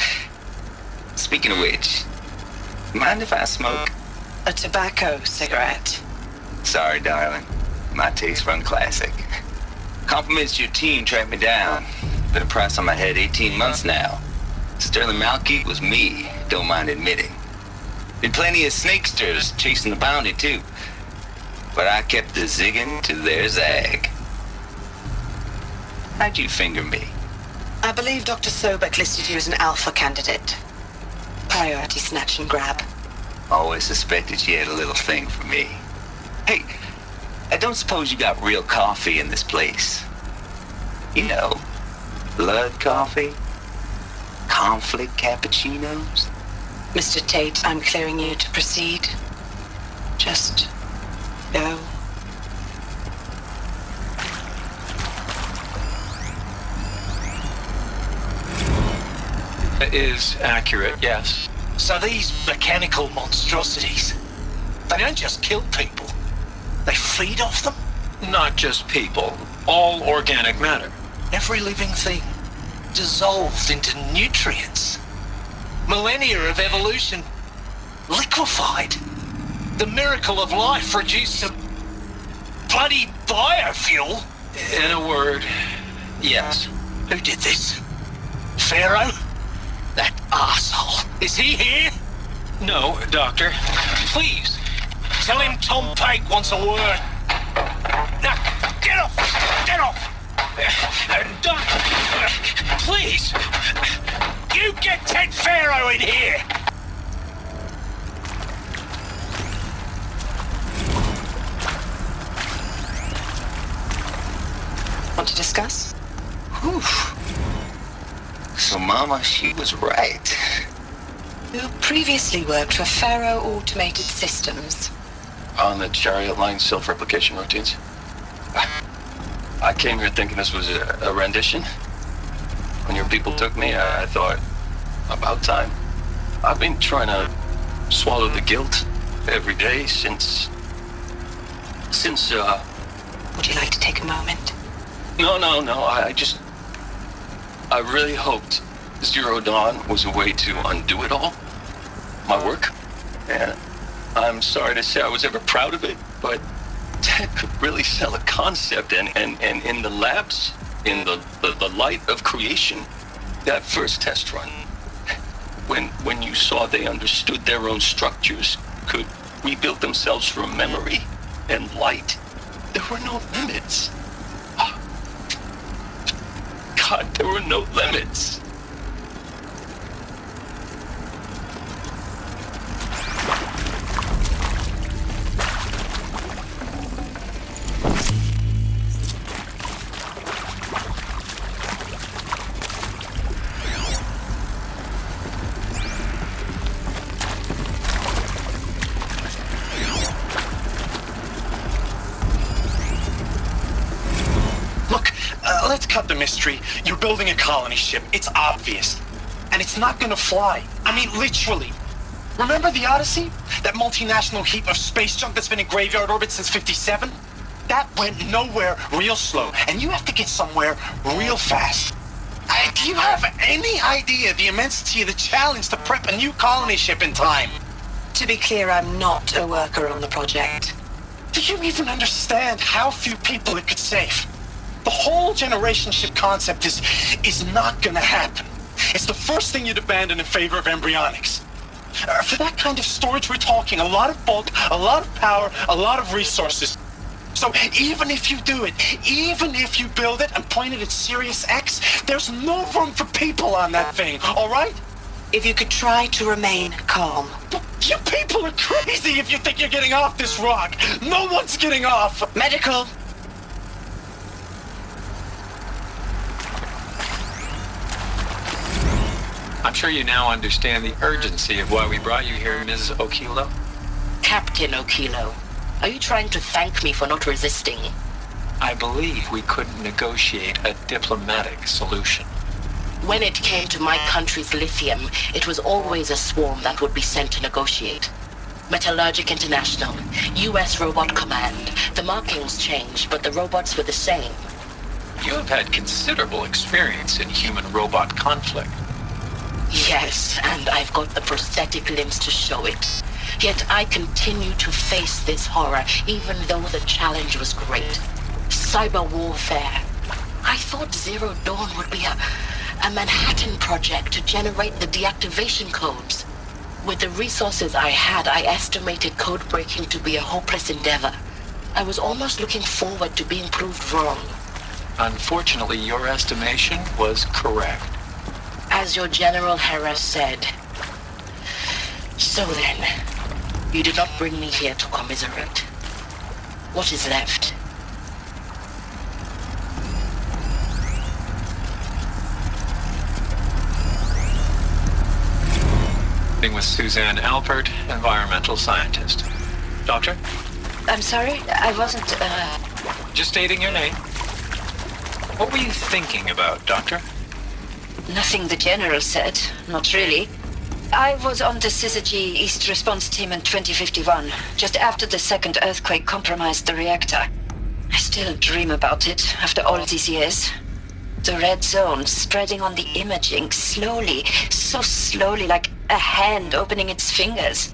S5: Speaking of which, mind if I smoke? A tobacco cigarette. Sorry, darling. My taste run classic. Compliments to your team tracked me down. Been a price on my head 18 months now. Sterling Malkeet was me, don't mind admitting. Did plenty of snakesters chasing the bounty too. But I kept the zigging to their zag. How'd you finger me? I believe Dr. Sobek listed you as an alpha candidate. Priority snatch and grab. Always suspected she had a little thing for me. Hey, I don't suppose you got real coffee in this place. You know, blood coffee? Conflict cappuccinos? Mr. Tate, I'm clearing you to proceed. Just go.
S8: Is accurate, yes. So these mechanical monstrosities, they don't just kill people, they feed off them? Not just people, all organic matter. Every living thing dissolved into nutrients. Millennia of evolution liquefied. The miracle of life reduced to bloody biofuel. In a word, yes. Who did this? Pharaoh? That arsehole. Is he here? No, Doctor. Please, tell him Tom Pike wants a word. Now, get off! Get off! Doctor, please! You get Ted Pharaoh in here!
S5: Want to discuss? Whew. So Mama, she was right. You previously worked for Pharaoh Automated Systems.
S8: On the chariot line self-replication routines? I came here thinking this was a rendition.
S5: When your people took me, I thought, about time. I've been trying to swallow the guilt every day since,
S9: Would you like to take a moment?
S5: No, I really hoped Zero Dawn was a way to undo it all. My work. And I'm sorry to say I was ever proud of it, but Ted could really sell a concept, and in the labs, in the light of creation, that first test run, when you saw they understood their own structures, could rebuild themselves from memory and light, there were no limits. God, there were no limits.
S8: Let's cut the mystery. You're building a colony ship. It's obvious. And it's not gonna fly. I mean, literally. Remember the Odyssey? That multinational heap of space junk that's been in graveyard orbit since 57? That went nowhere real slow. And you have to get somewhere real fast. Do you have any idea the immensity of the challenge to prep a new colony ship in time?
S9: To be clear, I'm not a worker on the project.
S8: Do you even understand how few people it could save? The whole generation ship concept is not gonna happen. It's the first thing you'd abandon in favor of embryonics. For that kind of storage, we're talking a lot of bulk, a lot of power, a lot of resources. So even if you do it, even if you build it and point it at Sirius X, there's no room for people on that thing, all right?
S9: If you could try to remain calm.
S8: You people are crazy if you think you're getting off this rock. No one's getting off.
S9: Medical.
S12: I'm sure you now understand the urgency of why we brought you here, Ms. Okilo.
S9: Captain Okilo, are you trying to thank me for not resisting?
S12: I believe we couldn't negotiate a diplomatic solution.
S9: When it came to my country's lithium, it was always a swarm that would be sent to negotiate. Metallurgic International, U.S. Robot Command. The markings changed, but the robots were the same.
S12: You have had considerable experience in human-robot conflict.
S9: Yes, and I've got the prosthetic limbs to show it. Yet I continue to face this horror, even though the challenge was great. Cyber warfare. I thought Zero Dawn would be a Manhattan project to generate the deactivation codes. With the resources I had, I estimated code breaking to be a hopeless endeavor. I was almost looking forward to being proved wrong.
S12: Unfortunately, your estimation was correct.
S9: As your General Hera said. So then, you did not bring me here to commiserate. What is left?
S12: With Suzanne Alpert, environmental scientist. Doctor?
S9: I'm sorry, I wasn't,
S12: Just stating your name. What were you thinking about, Doctor?
S9: Nothing the General said, not really. I was on the Syzygy East Response Team in 2051, just after the second earthquake compromised the reactor. I still dream about it after all these years. The red zone spreading on the imaging, slowly, so slowly, like a hand opening its fingers.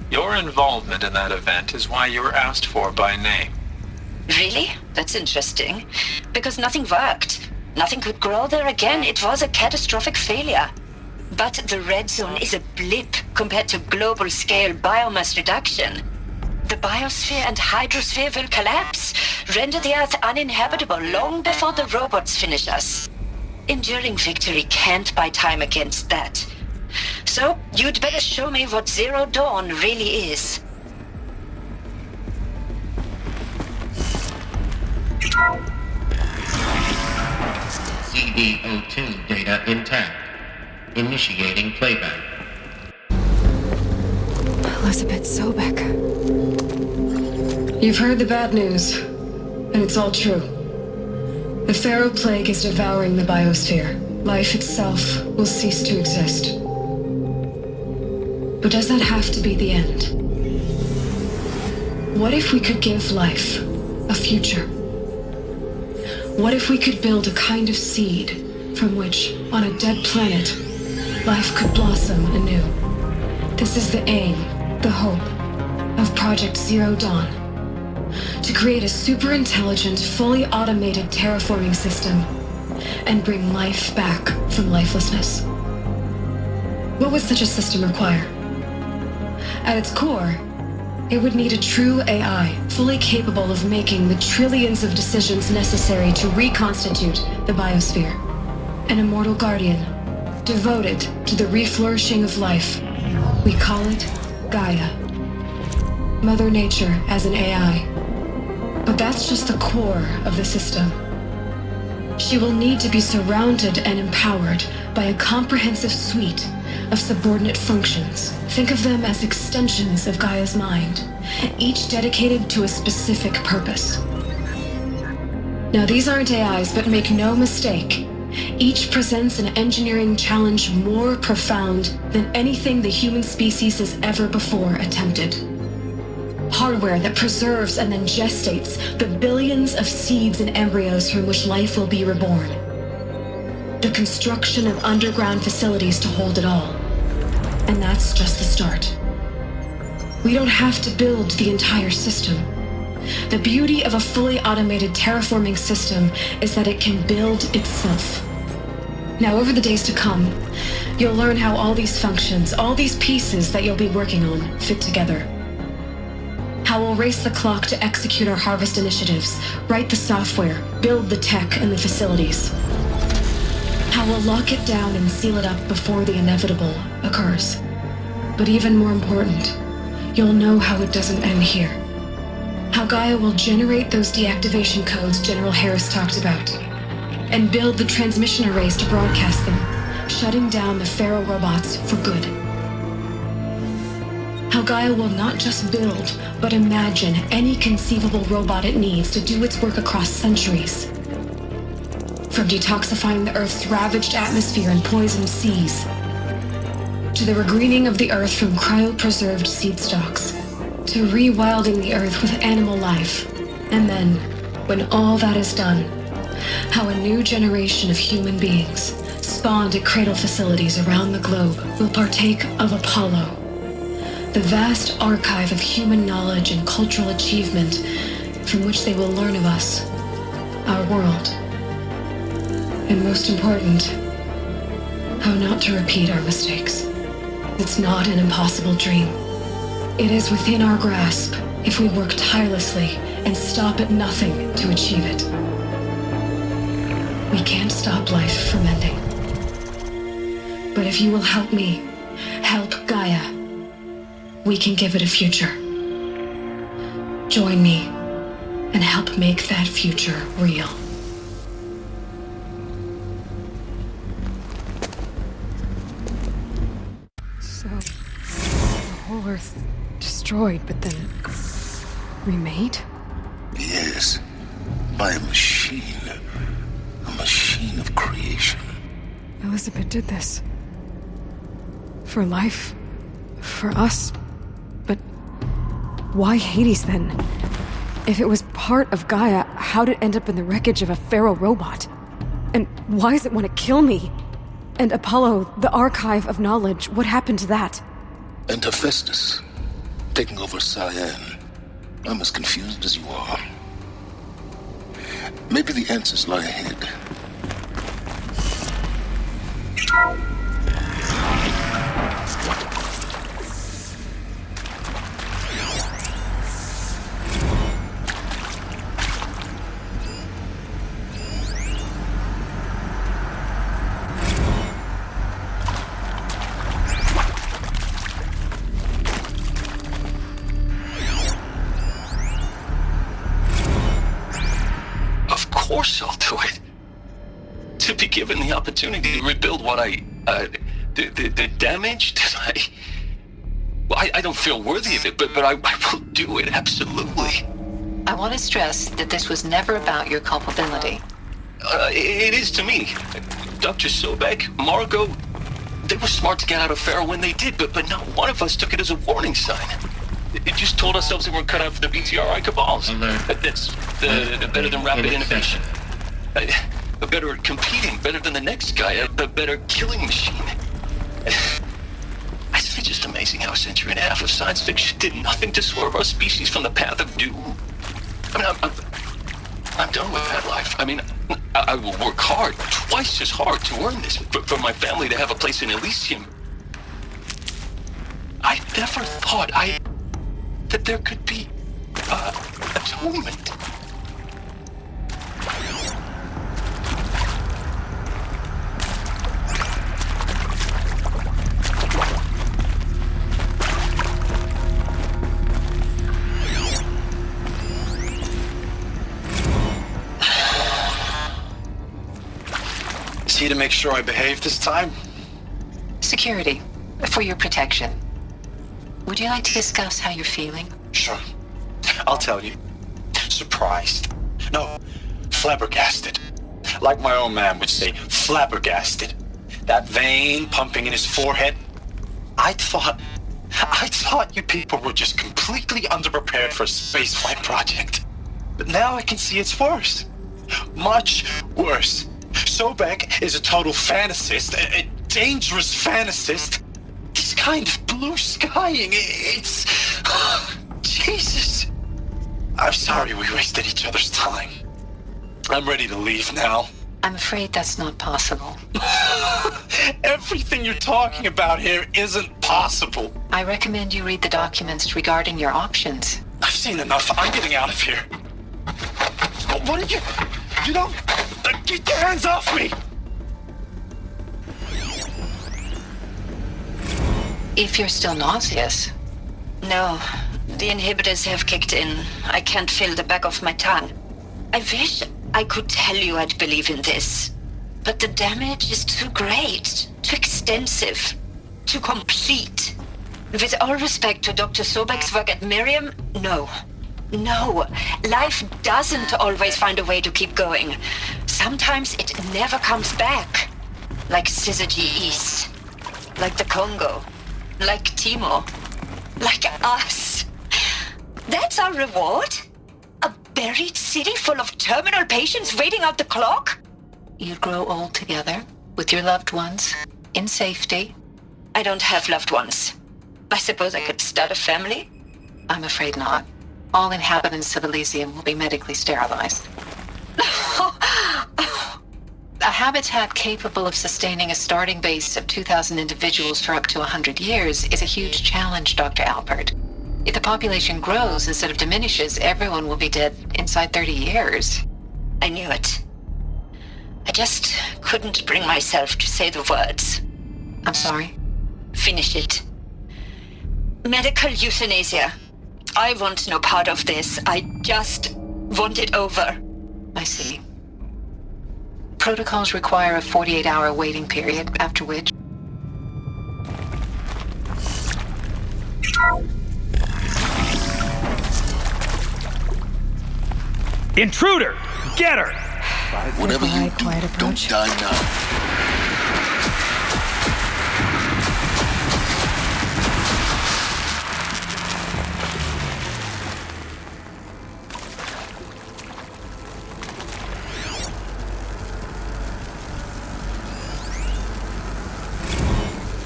S12: Your involvement in that event is why you were asked for by name.
S9: Really? That's interesting. Because nothing worked. Nothing could grow there again. It was a catastrophic failure. But the red zone is a blip compared to global-scale biomass reduction. The biosphere and hydrosphere will collapse, render the Earth uninhabitable long before the robots finish us. Enduring victory can't buy time against that. So, you'd better show me what Zero Dawn really is.
S22: CD02 data intact. Initiating playback.
S2: Elizabeth Sobek.
S13: You've heard the bad news, and it's all true. The Pharaoh Plague is devouring the biosphere.
S1: life itself will cease to exist. But does that have to be the end? What if we could give life a future? What if we could build a kind of seed from which, on a dead planet, life could blossom anew? This is the aim, the hope, of Project Zero Dawn. To create a super-intelligent, fully automated terraforming system and bring life back from lifelessness. What would such a system require? At its core, it would need a true AI, fully capable of making the trillions of decisions necessary to reconstitute the biosphere. An immortal guardian, devoted to the reflourishing of life. We call it Gaia. Mother Nature as an AI. But that's just the core of the system. She will need to be surrounded and empowered by a comprehensive suite of subordinate functions. Think of them as extensions of Gaia's mind, each dedicated to a specific purpose. Now, these aren't AIs, but make no mistake, each presents an engineering challenge more profound than anything the human species has ever before attempted. Hardware that preserves and then gestates the billions of seeds and embryos from which life will be reborn. The construction of underground facilities to hold it all. And that's just the start. We don't have to build the entire system. The beauty of a fully automated terraforming system is that it can build itself. Now, over the days to come, you'll learn how all these functions, all these pieces that you'll be working on, fit together. How we'll race the clock to execute our harvest initiatives, write the software, build the tech and the facilities. How we'll lock it down and seal it up before the inevitable occurs. But even more important, you'll know how it doesn't end here. How Gaia will generate those deactivation codes General Harris talked about, and build the transmission arrays to broadcast them, shutting down the Pharaoh robots for good. How Gaia will not just build, but imagine any conceivable robot it needs to do its work across centuries. From detoxifying the Earth's ravaged atmosphere and poisoned seas, to the regreening of the Earth from cryopreserved seed stalks, to rewilding the Earth with animal life. And then, when all that is done, how a new generation of human beings, spawned at cradle facilities around the globe, will partake of Apollo, the vast archive of human knowledge and cultural achievement from which they will learn of us, our world. And most important, how not to repeat our mistakes. It's not an impossible dream. It is within our grasp if we work tirelessly and stop at nothing to achieve it. We can't stop life from ending. But if you will help me, help Gaia, we can give it a future. Join me and help make that future real.
S2: So, the whole Earth destroyed, but then remade?
S17: Yes, by a machine. A machine of creation.
S2: Elizabeth did this. For life. For us. But why Hades then? If it was part of Gaia, how'd it end up in the wreckage of a Pharaoh robot? And why does it want to kill me? And Apollo, the archive of knowledge, what happened to that?
S17: And Hephaestus, taking over Cyan. I'm as confused as you are. Maybe the answers lie ahead.
S8: Of course I'll do it. To be given the opportunity to rebuild what the damage that I don't feel worthy of it, but I will do it, absolutely.
S6: I want to stress that this was never about your culpability.
S8: It is to me. Dr. Sobek, Margot, they were smart to get out of Pharaoh when they did, but not one of us took it as a warning sign. It just told ourselves they weren't cut out for the BTRI cabals. That's better than rapid innovation. Better at competing, better than the next guy, a better killing machine. It's just amazing how a century and a half of science fiction did nothing to swerve our species from the path of doom. I mean, I'm done with that life. I mean, I will work hard, twice as hard to earn this, for my family to have a place in Elysium. I never thought that there could be atonement. See to make sure I behave this time?
S9: Security, for your protection. Would you like to discuss how you're feeling?
S8: Sure. I'll tell you. Surprised. No, flabbergasted. Like my old man would say, flabbergasted. That vein pumping in his forehead. I thought you people were just completely underprepared for a spaceflight project. But now I can see it's worse. Much worse. Sobek is a total fantasist, a dangerous fantasist. He's kind of blue skying. It's... Jesus. I'm sorry we wasted each other's time. I'm ready to leave now.
S9: I'm afraid that's not possible.
S8: Everything you're talking about here isn't possible.
S9: I recommend you read the documents regarding your options.
S8: I've seen enough. I'm getting out of here. What are you... You don't... Get your hands off me!
S9: If you're still nauseous. No, the inhibitors have kicked in. I can't feel the back of my tongue. I wish I could tell you I'd believe in this. But the damage is too great, too extensive, too complete. With all respect to Dr. Sobek's work at Miriam, no. No, life doesn't always find a way to keep going. Sometimes it never comes back. Like Syzygy East. Like the Congo. Like Timo. Like us. That's our reward? A buried city full of terminal patients waiting out the clock? You'd grow old together, with your loved ones, in safety. I don't have loved ones. I suppose I could start a family? I'm afraid not. All inhabitants of Elysium will be medically sterilized. A habitat capable of sustaining a starting base of 2,000 individuals for up to 100 years is a huge challenge, Dr. Alpert. If the population grows instead of diminishes, everyone will be dead inside 30 years. I knew it. I just couldn't bring myself to say the words. I'm sorry? Finish it. Medical euthanasia. I want no part of this. I just want it over. I see. Protocols require a 48-hour waiting period, after which...
S18: Intruder! Get her!
S17: Whatever you do, don't die now.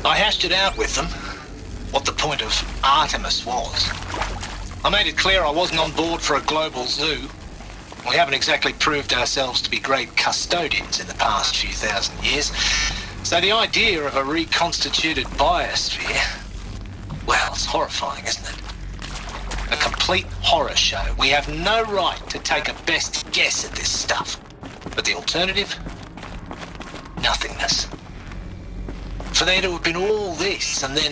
S8: I hashed it out with them, what the point of Artemis was. I made it clear I wasn't on board for a global zoo. We haven't exactly proved ourselves to be great custodians in the past few thousand years. So the idea of a reconstituted biosphere, well, it's horrifying, isn't it? A complete horror show. We have no right to take a best guess at this stuff. But the alternative? Nothingness. For there to have been all this, and then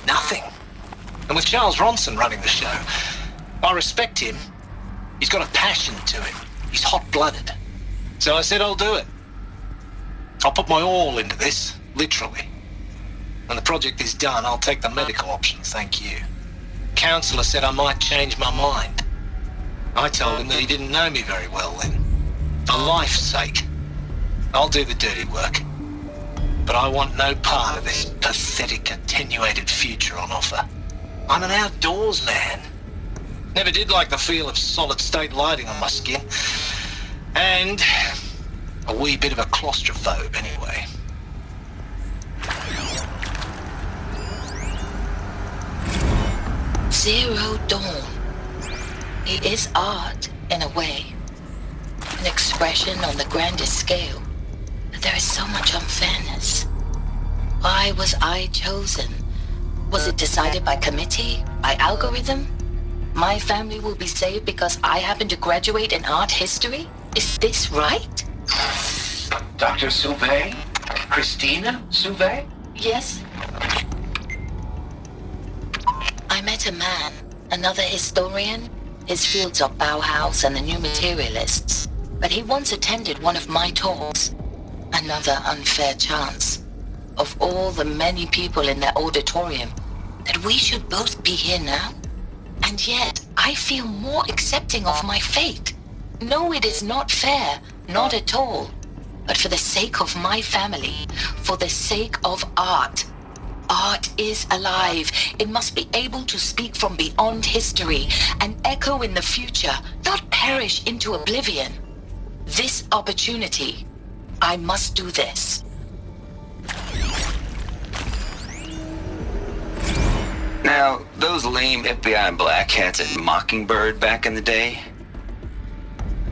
S8: nothing. And with Charles Ronson running the show, I respect him. He's got a passion to him. He's hot-blooded. So I said I'll do it. I'll put my all into this, literally. When the project is done, I'll take the medical option, thank you. Counselor said I might change my mind. I told him that he didn't know me very well then. For life's sake. I'll do the dirty work. But I want no part of this pathetic, attenuated future on offer. I'm an outdoors man. Never did like the feel of solid-state lighting on my skin. And a wee bit of a claustrophobe, anyway.
S9: Zero Dawn. It is art, in a way. An expression on the grandest scale. But there is so much unfairness. Why was I chosen? Was it decided by committee? By algorithm? My family will be saved because I happen to graduate in art history? Is this right?
S8: Dr. Sauvé? Christina Sauvé?
S9: Yes. I met a man, another historian. His fields are Bauhaus and the New Materialists. But he once attended one of my talks. Another unfair chance. Of all the many people in that auditorium, that we should both be here now. And yet, I feel more accepting of my fate. No, it is not fair, not at all. But for the sake of my family, for the sake of art. Art is alive. It must be able to speak from beyond history and echo in the future, not perish into oblivion. This opportunity, I must do this.
S5: Now, those lame FBI black hats at Mockingbird back in the day,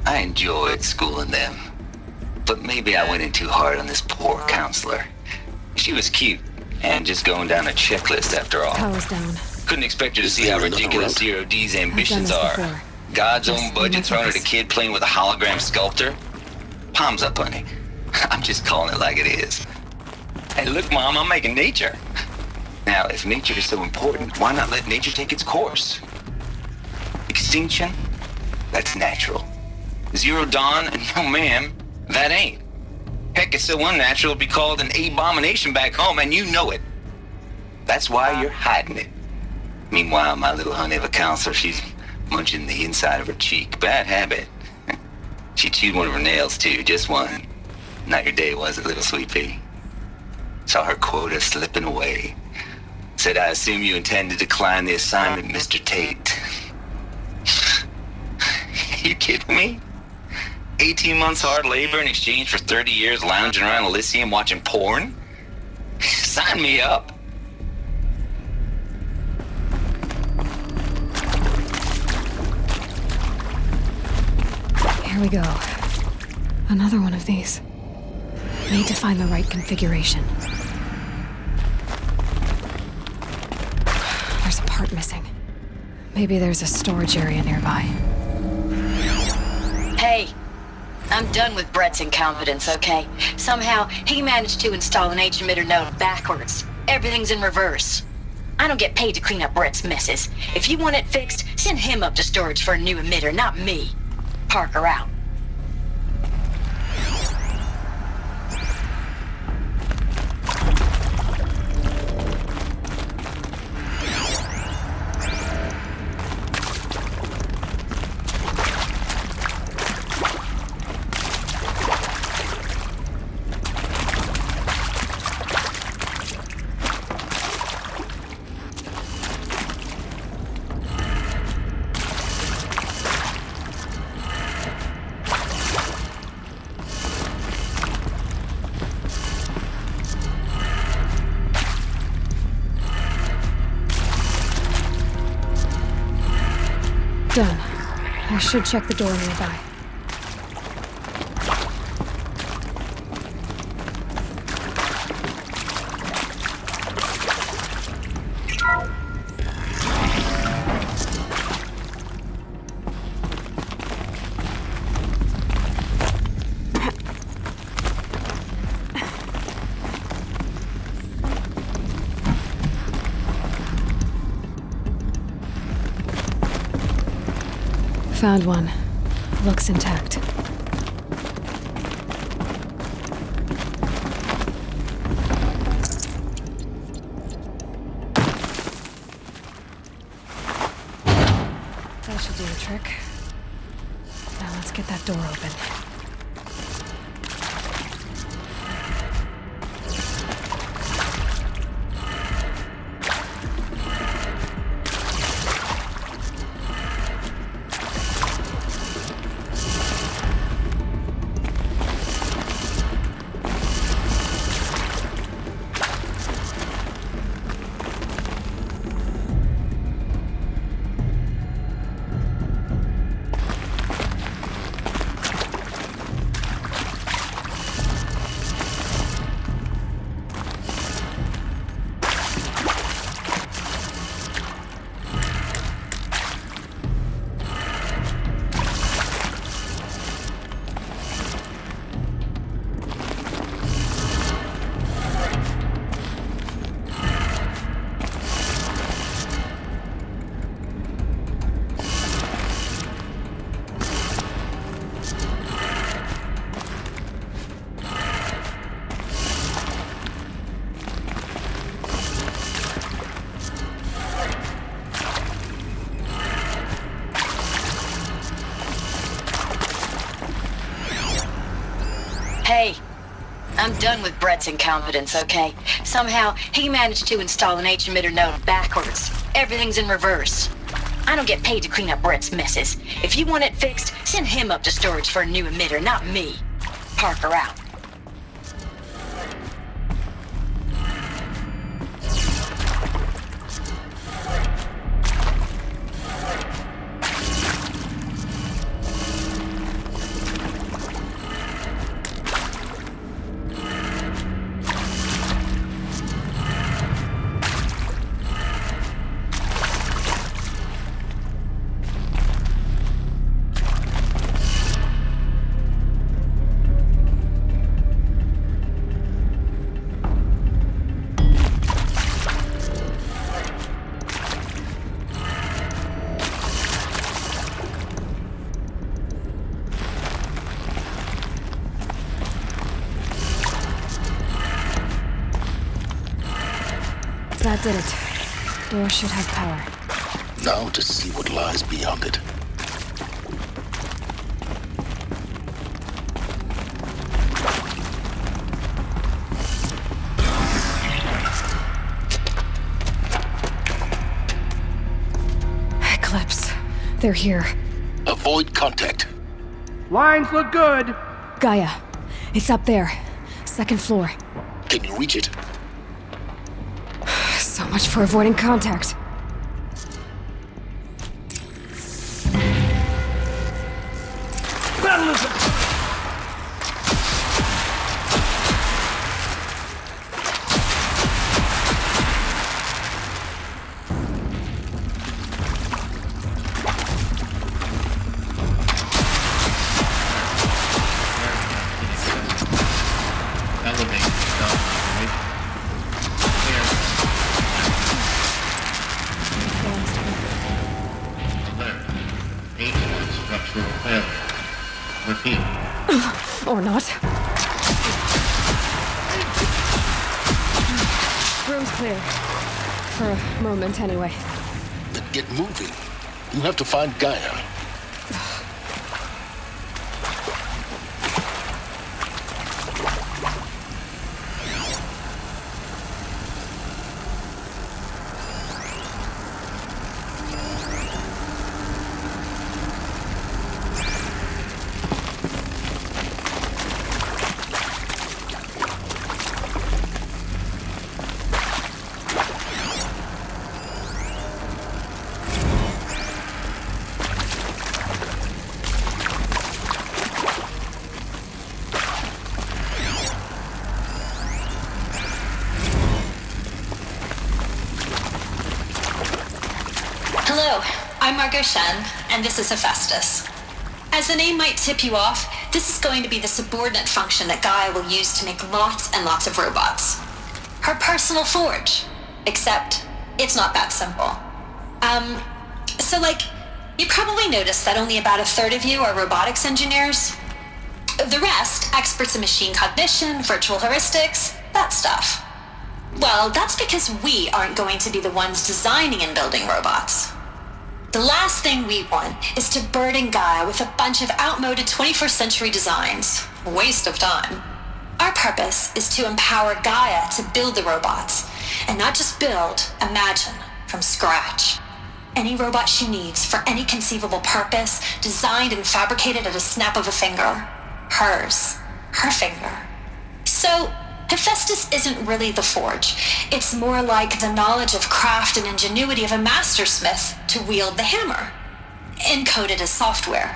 S5: I enjoyed schooling them. But maybe I went in too hard on this poor counselor. She was cute, and just going down a checklist after all.
S2: Power's down.
S5: Couldn't expect her to see how ridiculous Zero D's ambitions are.
S2: Before.
S5: God's own budget thrown at a kid playing with a hologram sculptor. Palms up, honey. I'm just calling it like it is. Hey, look, Mom, I'm making nature. Now, if nature is so important, why not let nature take its course? Extinction? That's natural. Zero Dawn? No, ma'am, that ain't. Heck, it's so unnatural it'd be called an abomination back home, and you know it. That's why you're hiding it. Meanwhile, my little honey of a counselor, she's munching the inside of her cheek. Bad habit. She chewed one of her nails, too, just one. Not your day, was it, little sweet pea? Saw her quota slipping away. Said, I assume you intend to decline the assignment, Mr. Tate. You kidding me? 18 months hard labor in exchange for 30 years lounging around Elysium watching porn? Sign me up.
S2: Here we go. Another one of these. Need to find the right configuration. There's a part missing. Maybe there's a storage area nearby.
S9: Hey, I'm done with Brett's incompetence, okay? Somehow, he managed to install an H-emitter node backwards. Everything's in reverse. I don't get paid to clean up Brett's messes. If you want it fixed, send him up to storage for a new emitter, not me. Parker out.
S2: Done. I should check the door nearby. Found one. Looks intact. That should do the trick. Now let's get that door open.
S9: Hey, I'm done with Brett's incompetence, okay? Somehow, he managed to install an H-emitter node backwards. Everything's in reverse. I don't get paid to clean up Brett's messes. If you want it fixed, send him up to storage for a new emitter, not me. Parker out.
S2: That did it. Door should have power.
S17: Now to see what lies beyond it.
S2: Eclipse. They're here.
S17: Avoid contact.
S6: Lines look good.
S2: Gaia. It's up there. Second floor.
S17: Can you reach it?
S2: So much for avoiding contact. Or not. Room's clear. For a moment, anyway.
S17: Then get moving. You have to find Gaia.
S13: Hello, I'm Margot Shen, and this is Hephaestus. As the name might tip you off, this is going to be the subordinate function that Gaia will use to make lots and lots of robots. Her personal forge. Except, it's not that simple. You probably noticed that only about a third of you are robotics engineers. The rest, experts in machine cognition, virtual heuristics, that stuff. Well, that's because we aren't going to be the ones designing and building robots. The last thing we want is to burden Gaia with a bunch of outmoded 21st century designs. A waste of time. Our purpose is to empower Gaia to build the robots, and not just build, imagine, from scratch. Any robot she needs for any conceivable purpose, designed and fabricated at a snap of a finger. Hers. Her finger. So, Hephaestus isn't really the forge. It's more like the knowledge of craft and ingenuity of a mastersmith to wield the hammer. Encoded as software.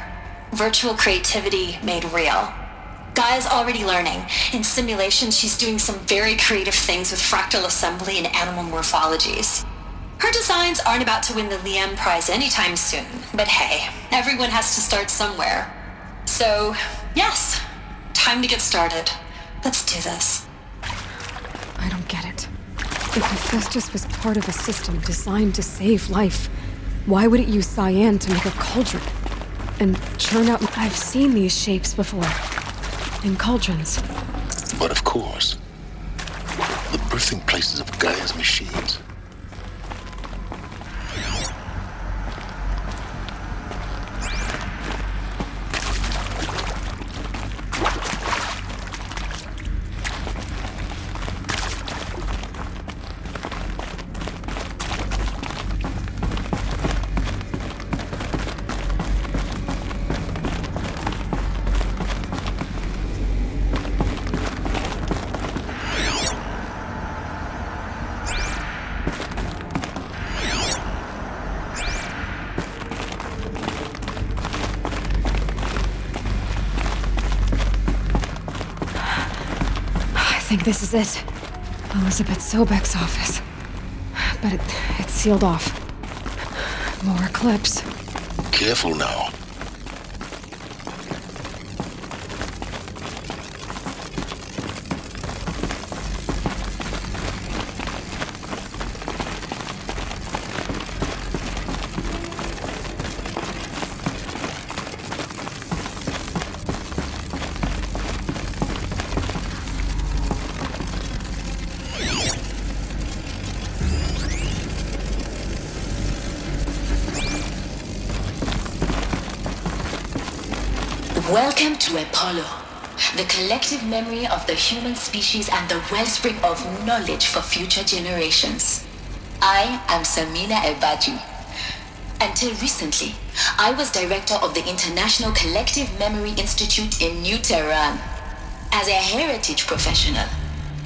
S13: Virtual creativity made real. Gaia's already learning. In simulation, she's doing some very creative things with fractal assembly and animal morphologies. Her designs aren't about to win the Liam Prize anytime soon, but hey, everyone has to start somewhere. So, yes, time to get started. Let's do this.
S2: I don't get it. If Hephaestus was part of a system designed to save life, why would it use cyan to make a cauldron? And churn out... I've seen these shapes before. In cauldrons.
S17: But of course, the birthing places of Gaia's machines.
S2: think this is it. Elizabeth Sobek's office. But it's sealed off. More clips.
S17: Careful now.
S4: Welcome to Apollo, the collective memory of the human species and the wellspring of knowledge for future generations. I am Samina Ebaji. Until recently, I was director of the International Collective Memory Institute in New Tehran. As a heritage professional,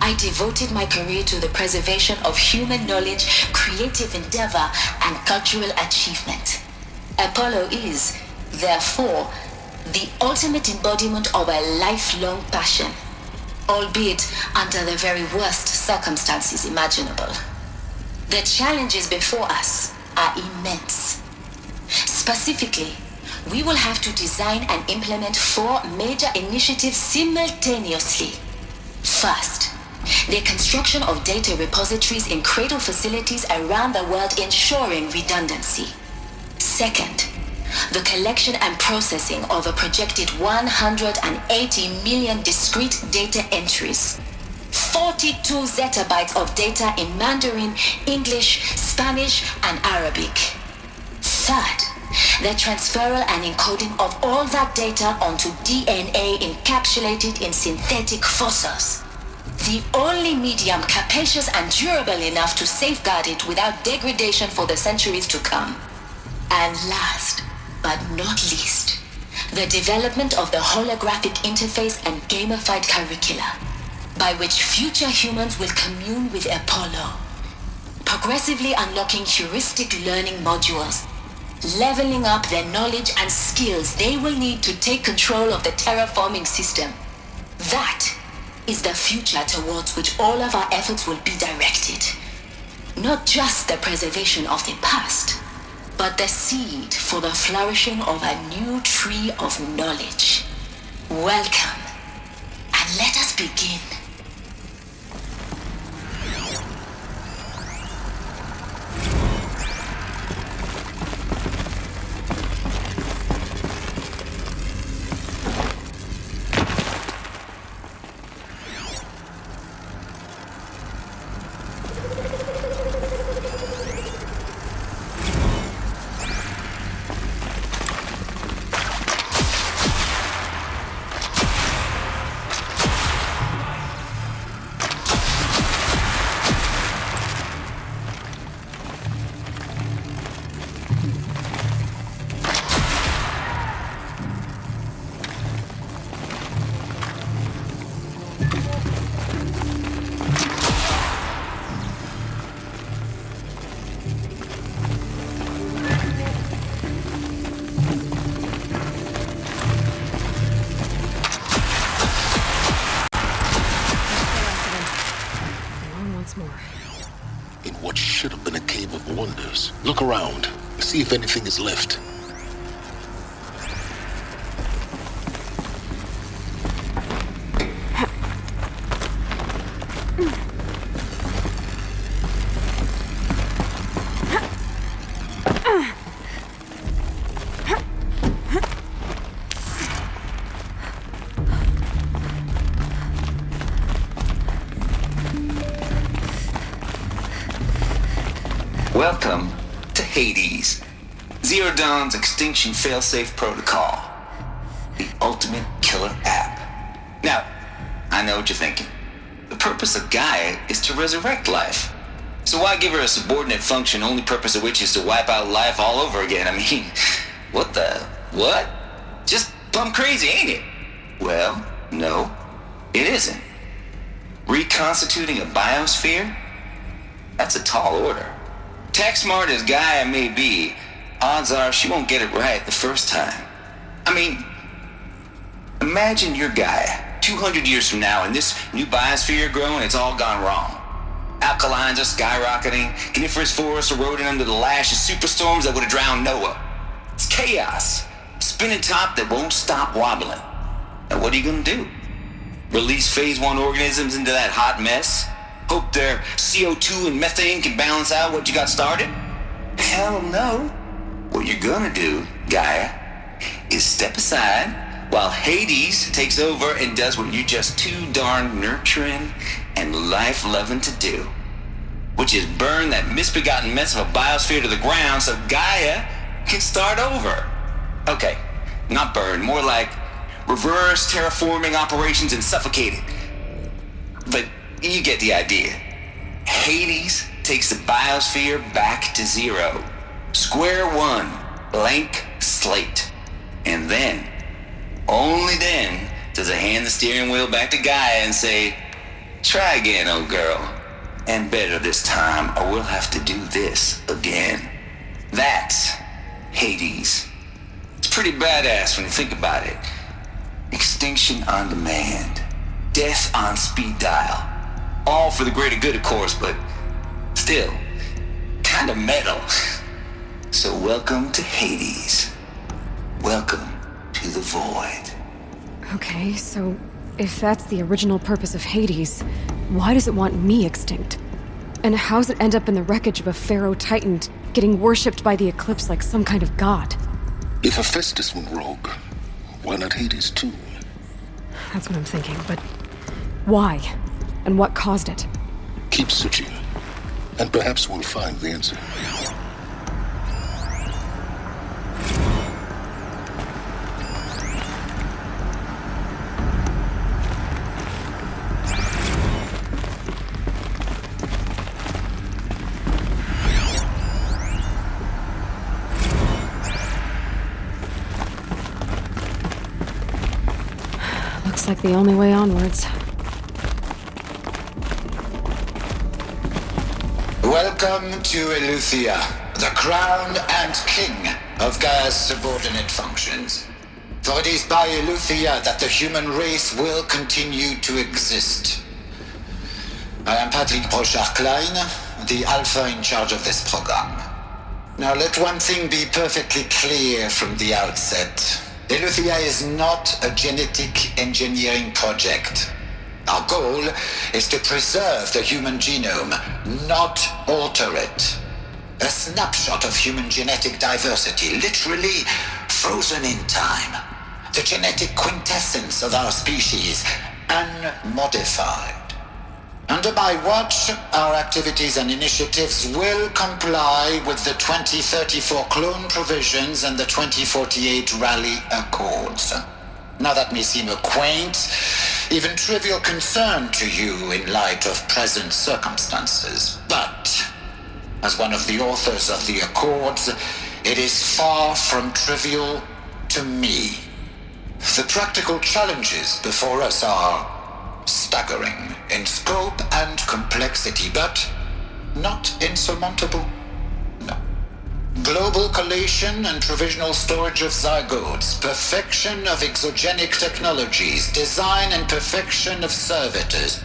S4: I devoted my career to the preservation of human knowledge, creative endeavor, and cultural achievement. Apollo is, therefore, the ultimate embodiment of a lifelong passion, albeit under the very worst circumstances imaginable. The challenges before us are immense. Specifically, we will have to design and implement 4 major initiatives simultaneously. First, the construction of data repositories in cradle facilities around the world, ensuring redundancy. Second, the collection and processing of a projected 180 million discrete data entries, 42 zettabytes of data in Mandarin, English, Spanish, and Arabic. Third, the transferal and encoding of all that data onto DNA encapsulated in synthetic fossils, the only medium capacious and durable enough to safeguard it without degradation for the centuries to come. And last, but not least, the development of the holographic interface and gamified curricula, by which future humans will commune with Apollo, progressively unlocking heuristic learning modules, leveling up their knowledge and skills they will need to take control of the terraforming system. That is the future towards which all of our efforts will be directed. Not just the preservation of the past, but the seed for the flourishing of a new tree of knowledge. Welcome, and let us begin.
S17: Look around. See if anything is left.
S5: Welcome to Hades, Zero Dawn's extinction failsafe protocol, the ultimate killer app. Now, I know what you're thinking. The purpose of Gaia is to resurrect life. So why give her a subordinate function, only purpose of which is to wipe out life all over again? I mean, what? Just plumb crazy, ain't it? Well, no, it isn't. Reconstituting a biosphere? That's a tall order. Tech smart as Gaia may be, odds are she won't get it right the first time. I mean, imagine you're Gaia, 200 years from now, and this new biosphere growing, it's all gone wrong. Alkalines are skyrocketing, coniferous forests eroding under the lash of superstorms that would have drowned Noah. It's chaos. Spinning top that won't stop wobbling. And what are you gonna do? Release phase 1 organisms into that hot mess? Hope their CO2 and methane can balance out what you got started? Hell no. What you're gonna do, Gaia, is step aside while Hades takes over and does what you're just too darn nurturing and life-loving to do, which is burn that misbegotten mess of a biosphere to the ground so Gaia can start over. Okay, not burn, more like reverse terraforming operations and suffocate it. But you get the idea. Hades takes the biosphere back to zero. Square one, blank slate. And then, only then, does it hand the steering wheel back to Gaia and say, try again, old girl. And better this time, or we'll have to do this again. That's Hades. It's pretty badass when you think about it. Extinction on demand. Death on speed dial. All for the greater good, of course, but still, kind of metal. So welcome to Hades. Welcome to the void.
S2: Okay, so if that's the original purpose of Hades, why does it want me extinct? And how's it end up in the wreckage of a pharaoh titan getting worshipped by the eclipse like some kind of god?
S17: If Hephaestus went rogue, why not Hades too?
S2: That's what I'm thinking, but why? And what caused it?
S17: Keep searching, and perhaps we'll find the answer.
S2: Looks like the only way onwards.
S7: Welcome to Eleuthia, the crown and king of Gaia's subordinate functions. For it is by Eleuthia that the human race will continue to exist. I am Patrick Brochard-Klein, the alpha in charge of this program. Now let one thing be perfectly clear from the outset. Eleuthia is not a genetic engineering project. Our goal is to preserve the human genome, not alter it. A snapshot of human genetic diversity, literally frozen in time. The genetic quintessence of our species, unmodified. Under my watch, our activities and initiatives will comply with the 2034 clone provisions and the 2048 Rally Accords. Now that may seem a quaint, even trivial concern to you in light of present circumstances, but as one of the authors of the Accords, it is far from trivial to me. The practical challenges before us are staggering in scope and complexity, but not insurmountable. No. Global collation and provisional storage of zygotes, perfection of exogenic technologies, design and perfection of servitors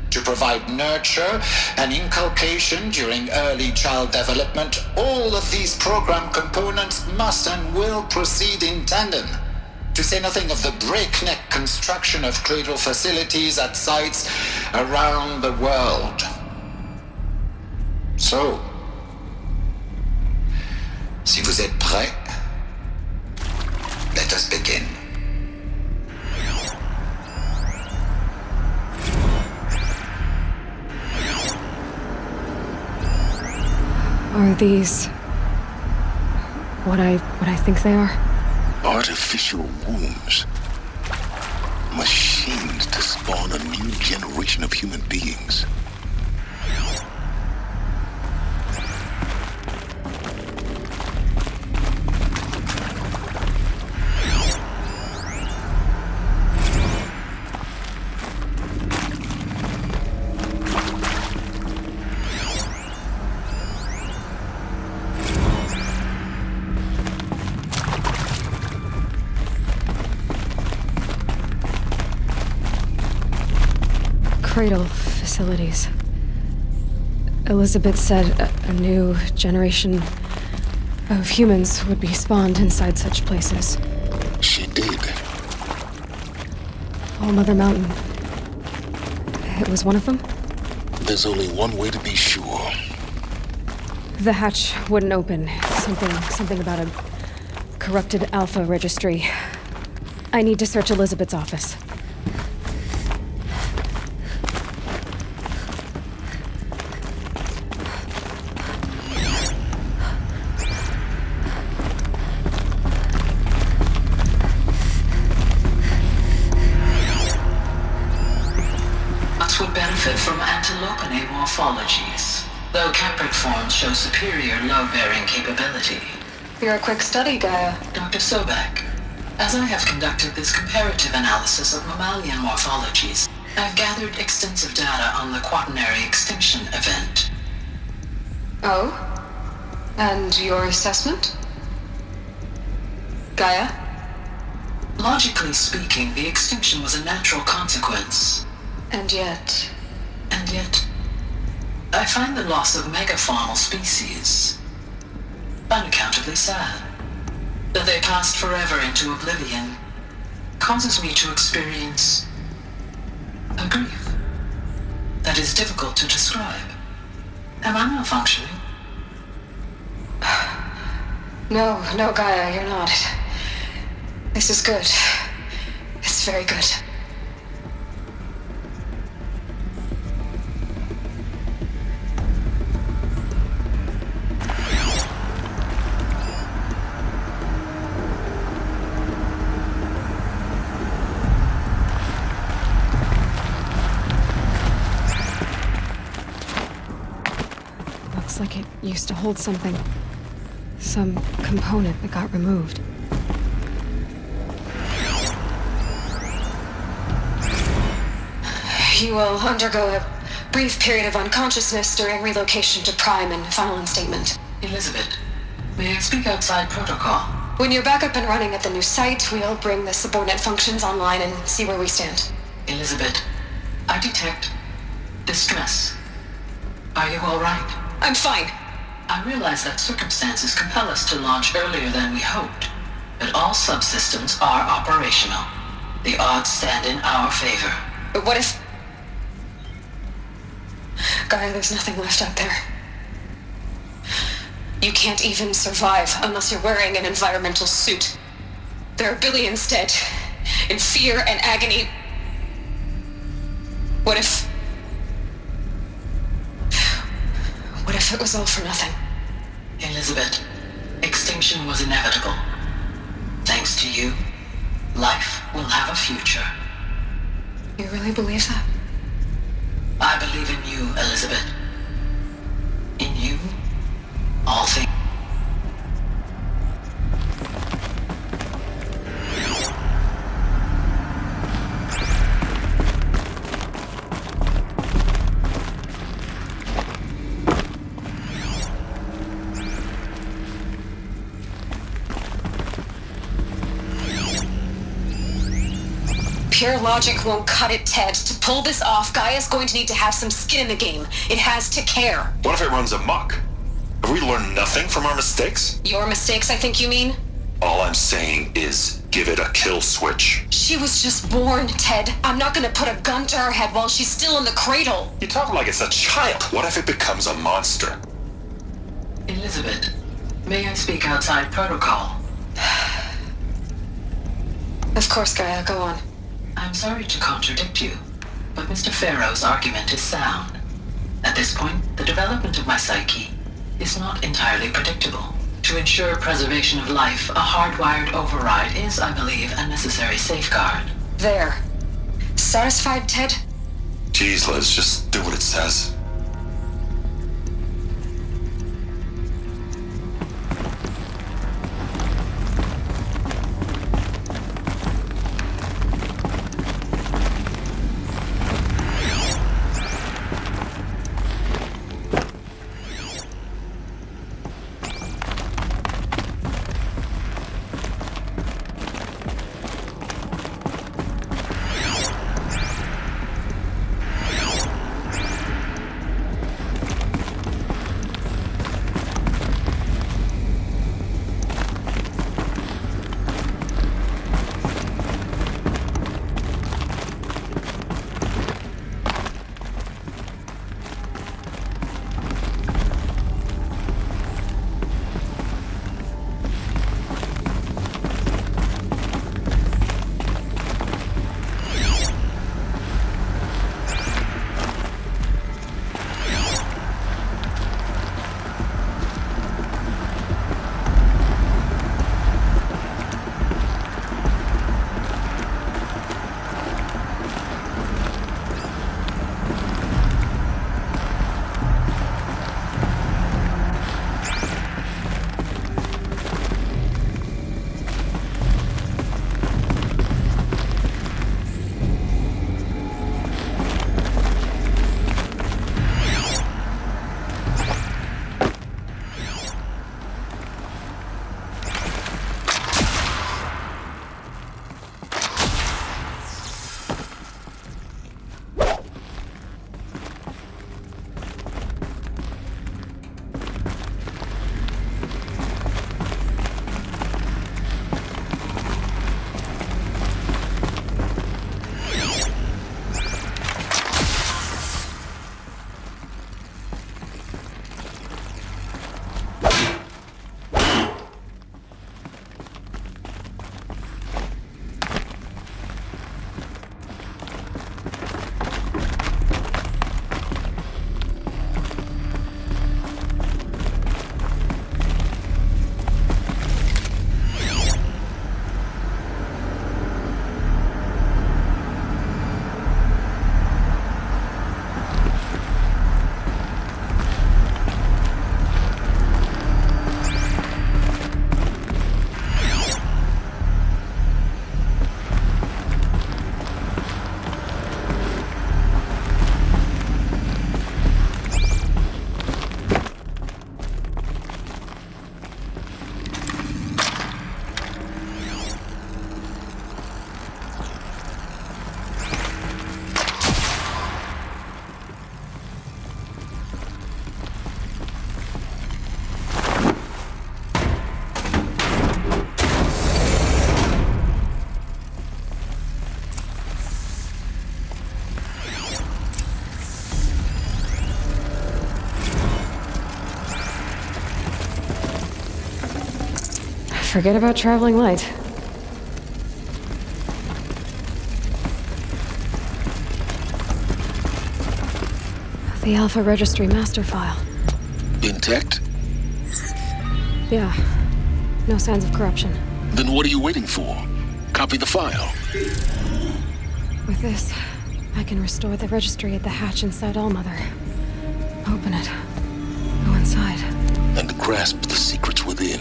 S7: to provide nurture and inculcation during early child development. All of these program components must and will proceed in tandem. To say nothing of the breakneck construction of cradle facilities at sites around the world. So, si vous êtes prêts, let us begin.
S2: Are these what I think they are?
S17: Artificial wombs. Machines to spawn a new generation of human beings.
S2: cradle facilities. Elizabeth said a new generation of humans would be spawned inside such places.
S17: She did.
S2: All Mother Mountain. It was one of them?
S17: There's only one way to be sure.
S2: The hatch wouldn't open. Something about a corrupted Alpha registry. I need to search Elizabeth's office.
S14: Would benefit from antilopinae morphologies, though capric forms show superior low-bearing capability.
S1: You're a quick study, Gaia.
S14: Dr. Sobek, as I have conducted this comparative analysis of mammalian morphologies, I've gathered extensive data on the quaternary extinction event.
S1: Oh? And your assessment? Gaia?
S14: Logically speaking, the extinction was a natural consequence. And yet, I find the loss of megafaunal species unaccountably sad. That they passed forever into oblivion causes me to experience a grief that is difficult to describe. Am I malfunctioning?
S1: No, Gaia, you're not. This is good. It's very good.
S2: Looks like it used to hold something. Some component that got removed.
S1: You will undergo a brief period of unconsciousness during relocation to Prime and final instatement.
S14: Elizabeth, may I speak outside protocol?
S1: When you're back up and running at the new site, we'll bring the subordinate functions online and see where we stand.
S14: Elizabeth, I detect distress. Are you all right?
S1: I'm fine.
S14: I realize that circumstances compel us to launch earlier than we hoped, but all subsystems are operational. The odds stand in our favor.
S1: But what if... Gaia, there's nothing left out there. You can't even survive unless you're wearing an environmental suit. There are billions dead, in fear and agony. What if it was all for nothing?
S14: Elizabeth, extinction was inevitable. Thanks to you, life will have a future.
S1: You really believe that?
S14: I believe in you, Elizabeth. In you, all things.
S1: Pure logic won't cut it, Ted. To pull this off, Gaia's going to need to have some skin in the game. It has to care.
S23: What if it runs amok? Have we learned nothing from our mistakes?
S1: Your mistakes, I think you mean?
S23: All I'm saying is give it a kill switch.
S1: She was just born, Ted. I'm not gonna put a gun to her head while she's still in the cradle.
S23: You talk like it's a child. What if it becomes a monster?
S14: Elizabeth, may I speak outside protocol?
S1: Of course, Gaia, go on.
S14: I'm sorry to contradict you, but Mr. Farrow's argument is sound. At this point, the development of my psyche is not entirely predictable. To ensure preservation of life, a hardwired override is, I believe, a necessary safeguard.
S1: There. Satisfied, Ted?
S23: Jeez, Liz, just do what it says.
S2: Forget about traveling light. The Alpha Registry master file.
S17: Intact?
S2: Yeah. No signs of corruption.
S17: Then what are you waiting for? Copy the file.
S2: With this, I can restore the registry at the hatch inside Allmother. Open it. Go inside.
S17: And grasp the secrets within.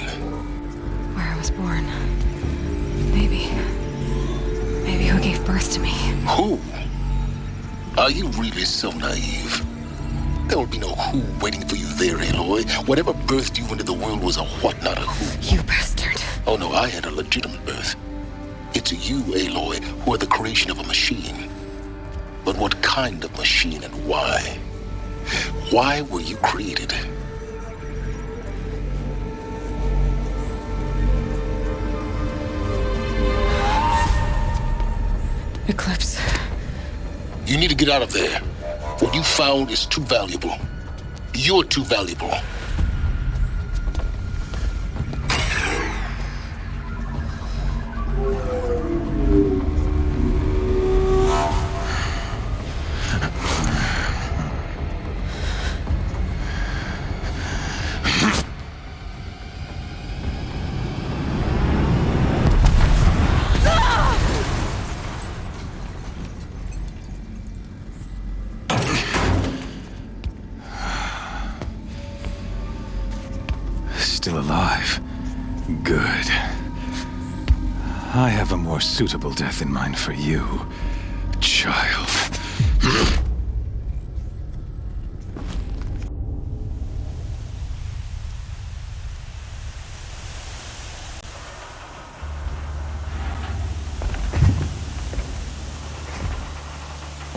S2: Where I was born. Maybe who gave birth to me.
S17: Who? Are you really so naive? There will be no who waiting for you there, Aloy. Whatever birthed you into the world was a what, not a who.
S2: You bastard.
S17: Oh no, I had a legitimate birth. It's you, Aloy, who are the creation of a machine. But what kind of machine and why? Why were you created?
S2: Eclipse.
S17: You need to get out of there. What you found is too valuable. You're too valuable.
S3: Still alive. Good. I have a more suitable death in mind for you, child.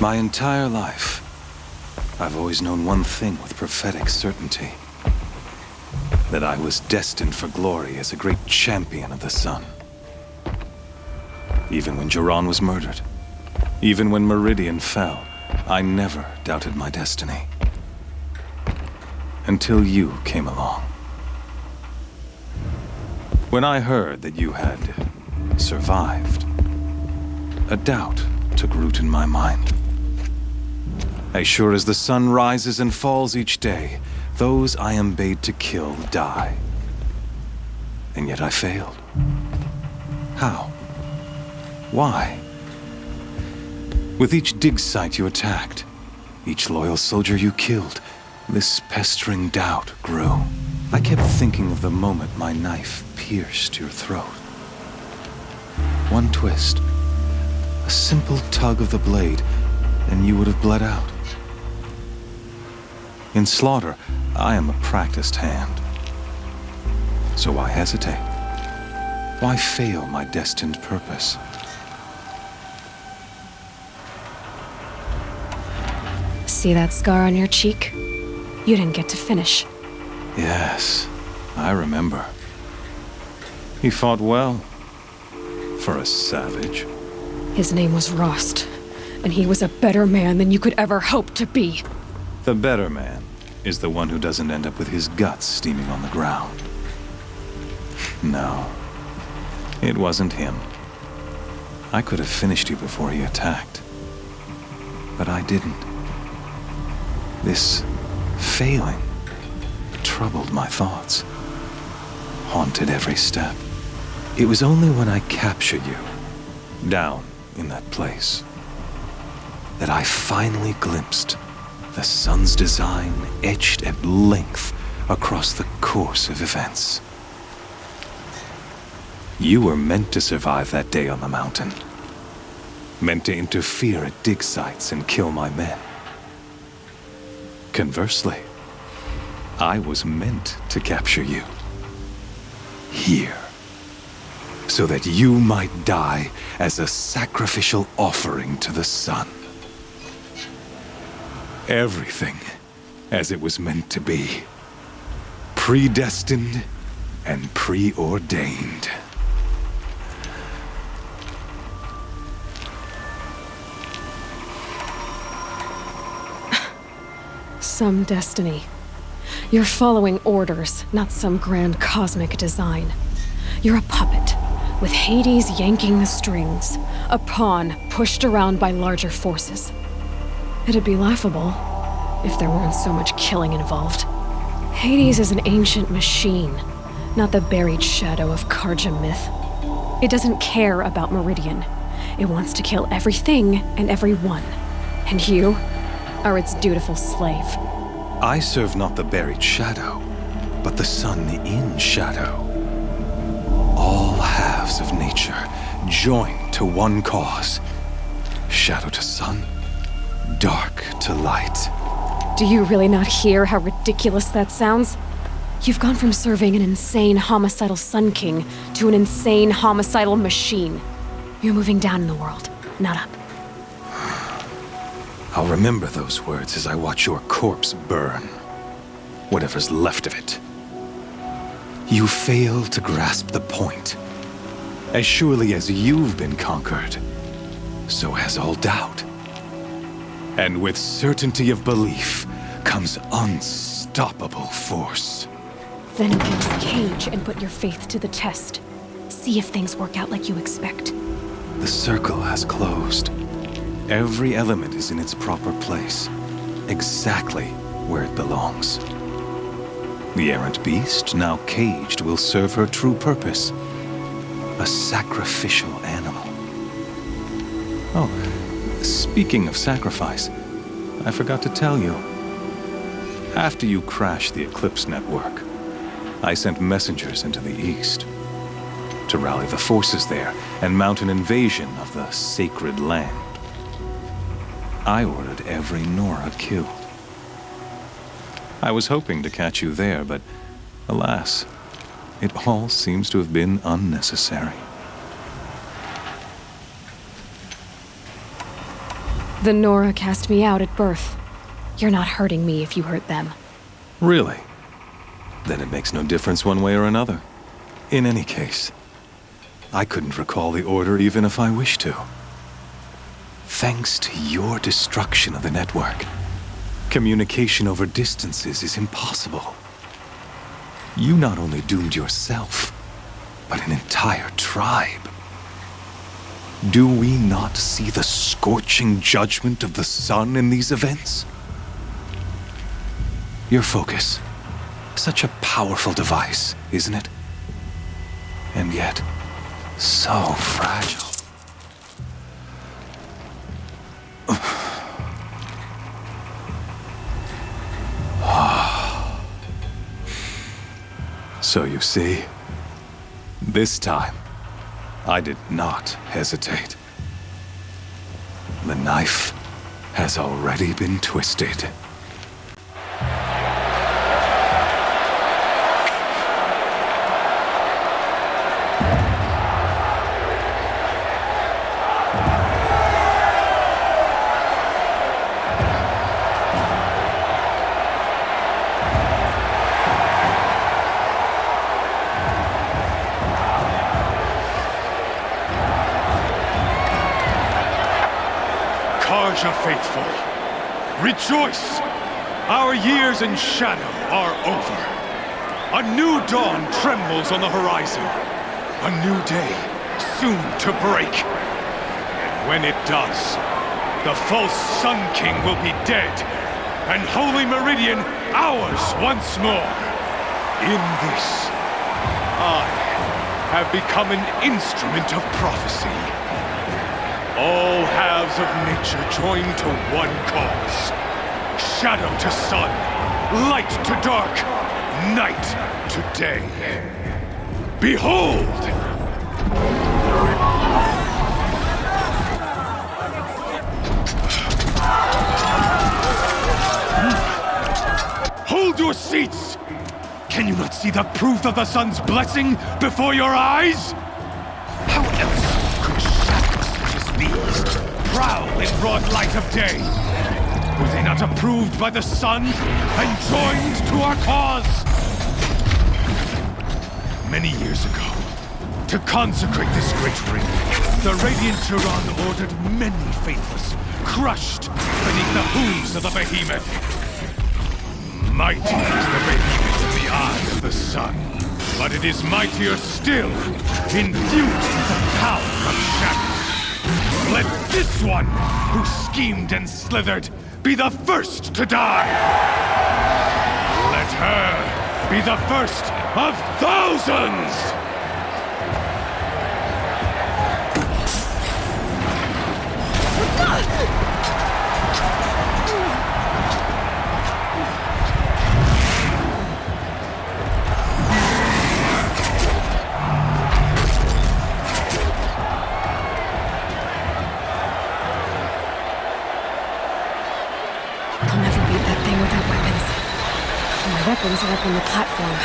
S3: My entire life, I've always known one thing with prophetic certainty. That I was destined for glory as a great champion of the sun. Even when Jiran was murdered, even when Meridian fell, I never doubted my destiny. Until you came along. When I heard that you had survived, a doubt took root in my mind. As sure as the sun rises and falls each day, those I am bade to kill die. And yet I failed. How? Why? With each dig site you attacked, each loyal soldier you killed, this pestering doubt grew. I kept thinking of the moment my knife pierced your throat. One twist, a simple tug of the blade, and you would have bled out. In slaughter, I am a practiced hand. So why hesitate? Why fail my destined purpose?
S2: See that scar on your cheek? You didn't get to finish.
S3: Yes, I remember. He fought well. For a savage.
S2: His name was Rost, and he was a better man than you could ever hope to be.
S3: The better man is the one who doesn't end up with his guts steaming on the ground. No, it wasn't him. I could have finished you before he attacked. But I didn't. This failing troubled my thoughts, haunted every step. It was only when I captured you, down in that place, that I finally glimpsed the sun's design etched at length across the course of events. You were meant to survive that day on the mountain. Meant to interfere at dig sites and kill my men. Conversely, I was meant to capture you. Here. So that you might die as a sacrificial offering to the sun. Everything as it was meant to be. Predestined and preordained.
S2: Some destiny. You're following orders, not some grand cosmic design. You're a puppet, with Hades yanking the strings, a pawn pushed around by larger forces. It'd be laughable if there weren't so much killing involved. Hades is an ancient machine, not the buried shadow of Karja myth. It doesn't care about Meridian. It wants to kill everything and everyone. And you are its dutiful slave.
S3: I serve not the buried shadow, but the sun in shadow. All halves of nature joined to one cause. Shadow to sun, dark to light.
S2: Do you really not hear how ridiculous that sounds? You've gone from serving an insane homicidal Sun King to an insane homicidal machine. You're moving down in the world, not up.
S3: I'll remember those words as I watch your corpse burn. Whatever's left of it. You fail to grasp the point. As surely as you've been conquered, so has all doubt. And with certainty of belief comes unstoppable force.
S2: Then open this cage and put your faith to the test. See if things work out like you expect.
S3: The circle has closed. Every element is in its proper place, exactly where it belongs. The errant beast, now caged, will serve her true purpose. A sacrificial animal. Oh, speaking of sacrifice, I forgot to tell you. After you crashed the Eclipse network, I sent messengers into the east to rally the forces there and mount an invasion of the sacred land. I ordered every Nora killed. I was hoping to catch you there, but alas, it all seems to have been unnecessary.
S2: The Nora cast me out at birth. You're not hurting me if you hurt them.
S3: Really? Then it makes no difference one way or another. In any case, I couldn't recall the order even if I wished to. Thanks to your destruction of the network, communication over distances is impossible. You not only doomed yourself, but an entire tribe. Do we not see the scorching judgment of the sun in these events? Your focus, such a powerful device, isn't it? And yet, so fragile. So you see, this time, I did not hesitate. The knife has already been twisted.
S10: Karja faithful, rejoice! Our years in shadow are over. A new dawn trembles on the horizon. A new day soon to break. And when it does, the false Sun King will be dead, and Holy Meridian ours once more. In this, I have become an instrument of prophecy. All halves of nature joined to one cause. Shadow to sun, light to dark, night to day. Behold! Hold your seats! Can you not see the proof of the sun's blessing before your eyes? How else could shadows such as these prowl in broad light of day? Were they not approved by the sun and joined to our cause? Many years ago, to consecrate this great ring, the Radiant Turan ordered many faithless, crushed beneath the hooves of the behemoth. Mighty is the behemoth in the eye of the sun. But it is mightier still, infused with the power of shadow. Let this one, who schemed and slithered, be the first to die! Let her be the first of thousands!
S2: Weapons are up on the platform.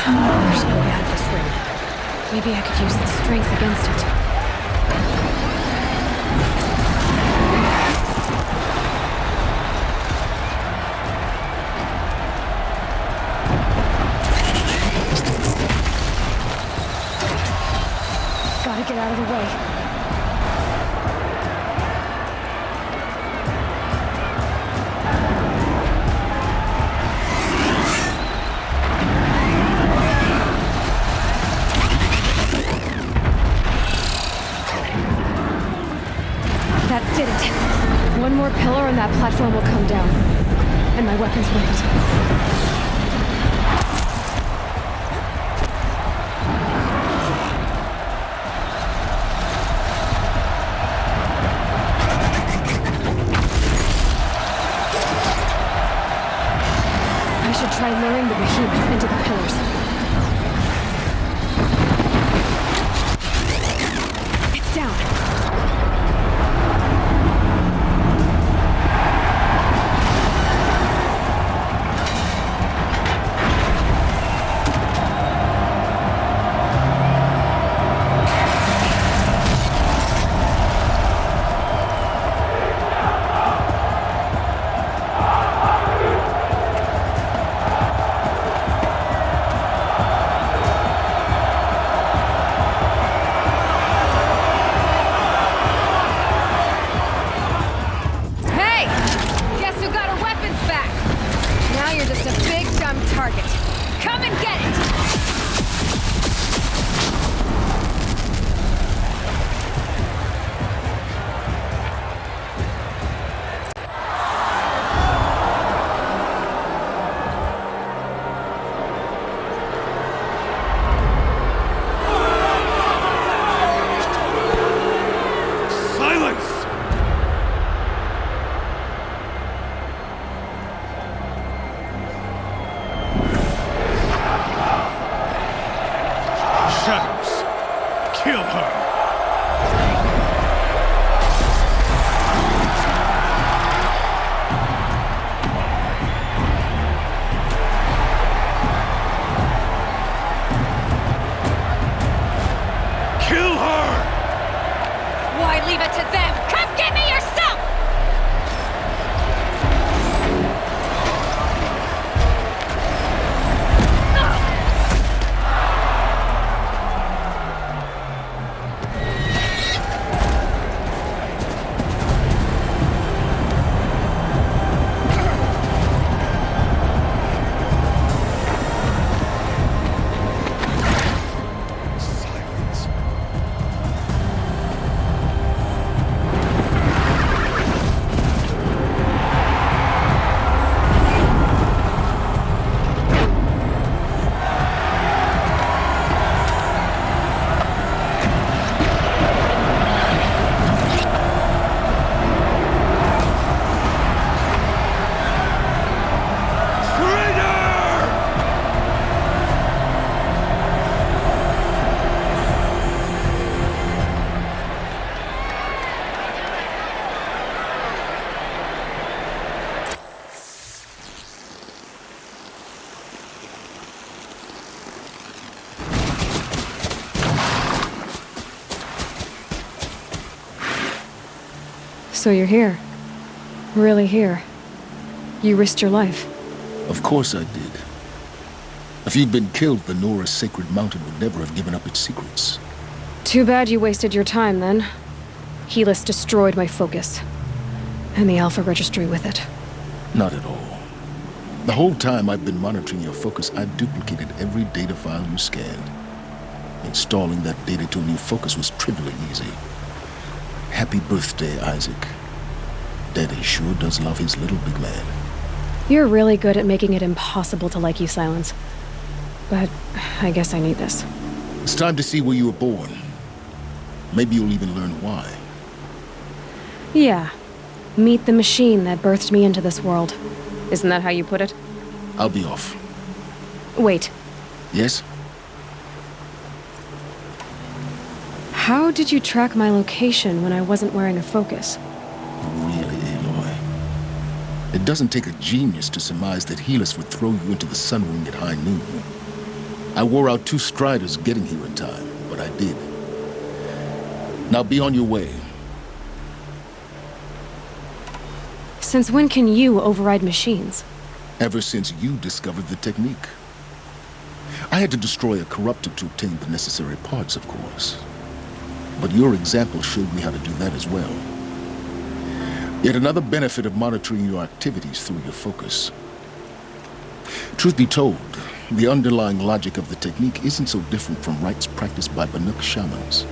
S2: There's no way out of this ring. Maybe I could use its strength against it. Gotta get out of the way. That did it. One more pillar and that platform will come down. And my weapons with it. I should try luring the behemoth into the pillars. It's down. So you're here. Really here. You risked your life.
S17: Of course I did. If you'd been killed, the Nora's sacred mountain would never have given up its secrets.
S2: Too bad you wasted your time, then. Helis destroyed my focus. And the Alpha Registry with it.
S17: Not at all. The whole time I've been monitoring your focus, I've duplicated every data file you scanned. Installing that data to a new focus was trivially easy. Happy birthday, Isaac. Daddy sure does love his little big man.
S2: You're really good at making it impossible to like you, Silence. But I guess I need this.
S17: It's time to see where you were born. Maybe you'll even learn why.
S2: Yeah. Meet the machine that birthed me into this world. Isn't that how you put it?
S17: I'll be off.
S2: Wait.
S17: Yes?
S2: How did you track my location when I wasn't wearing a focus?
S17: Really, Aloy? It doesn't take a genius to surmise that Helis would throw you into the sun ring at high noon. I wore out 2 striders getting here in time, but I did. Now be on your way.
S2: Since when can you override machines?
S17: Ever since you discovered the technique. I had to destroy a corruptor to obtain the necessary parts, of course. But your example showed me how to do that as well. Yet another benefit of monitoring your activities through your focus. Truth be told, the underlying logic of the technique isn't so different from rites practiced by Banuk shamans.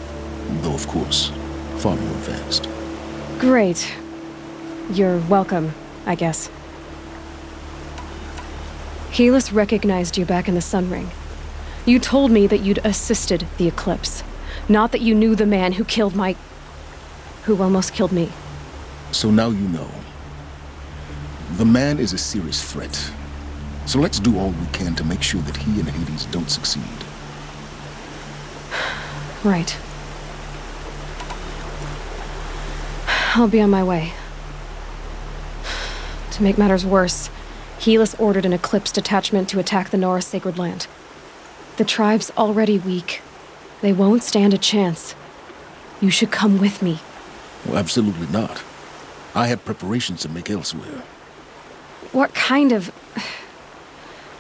S17: Though, of course, far more advanced.
S2: Great. You're welcome, I guess. Helis recognized you back in the Sun Ring. You told me that you'd assisted the eclipse. Not that you knew the man who killed who almost killed me.
S17: So now you know. The man is a serious threat. So let's do all we can to make sure that he and Hades don't succeed.
S2: Right. I'll be on my way. To make matters worse, Helis ordered an Eclipse detachment to attack the Nora Sacred Land. The tribe's already weak. They won't stand a chance. You should come with me.
S17: Well, absolutely not. I have preparations to make elsewhere.
S2: What kind of...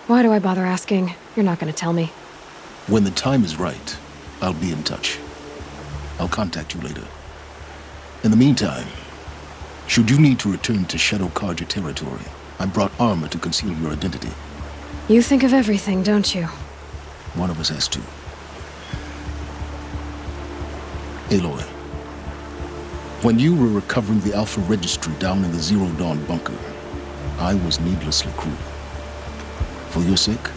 S2: Why do I bother asking? You're not going to tell me.
S17: When the time is right, I'll be in touch. I'll contact you later. In the meantime, should you need to return to Shadow Karja territory, I brought armor to conceal your identity.
S2: You think of everything, don't you?
S17: One of us has to. Aloy, when you were recovering the Alpha Registry down in the Zero Dawn bunker, I was needlessly cruel. For your sake,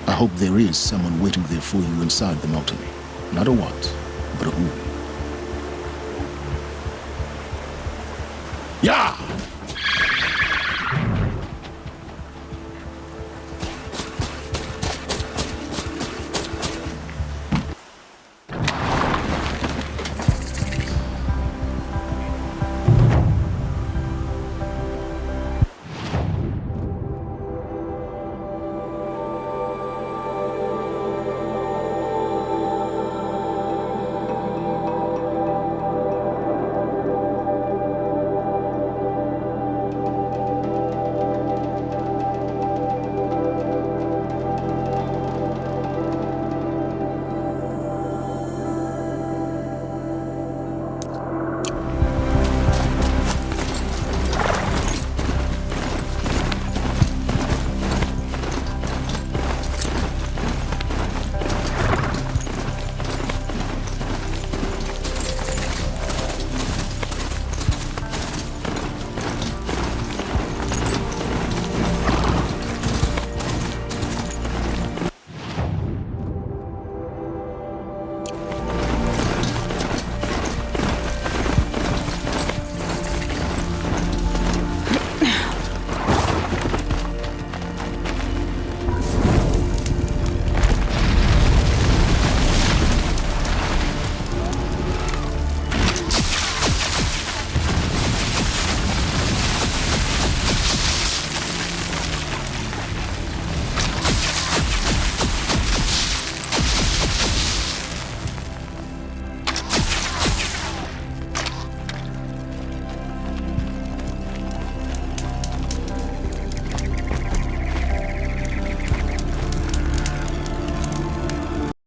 S17: I hope there is someone waiting there for you inside the mountain. Not a what, but a who. Yeah!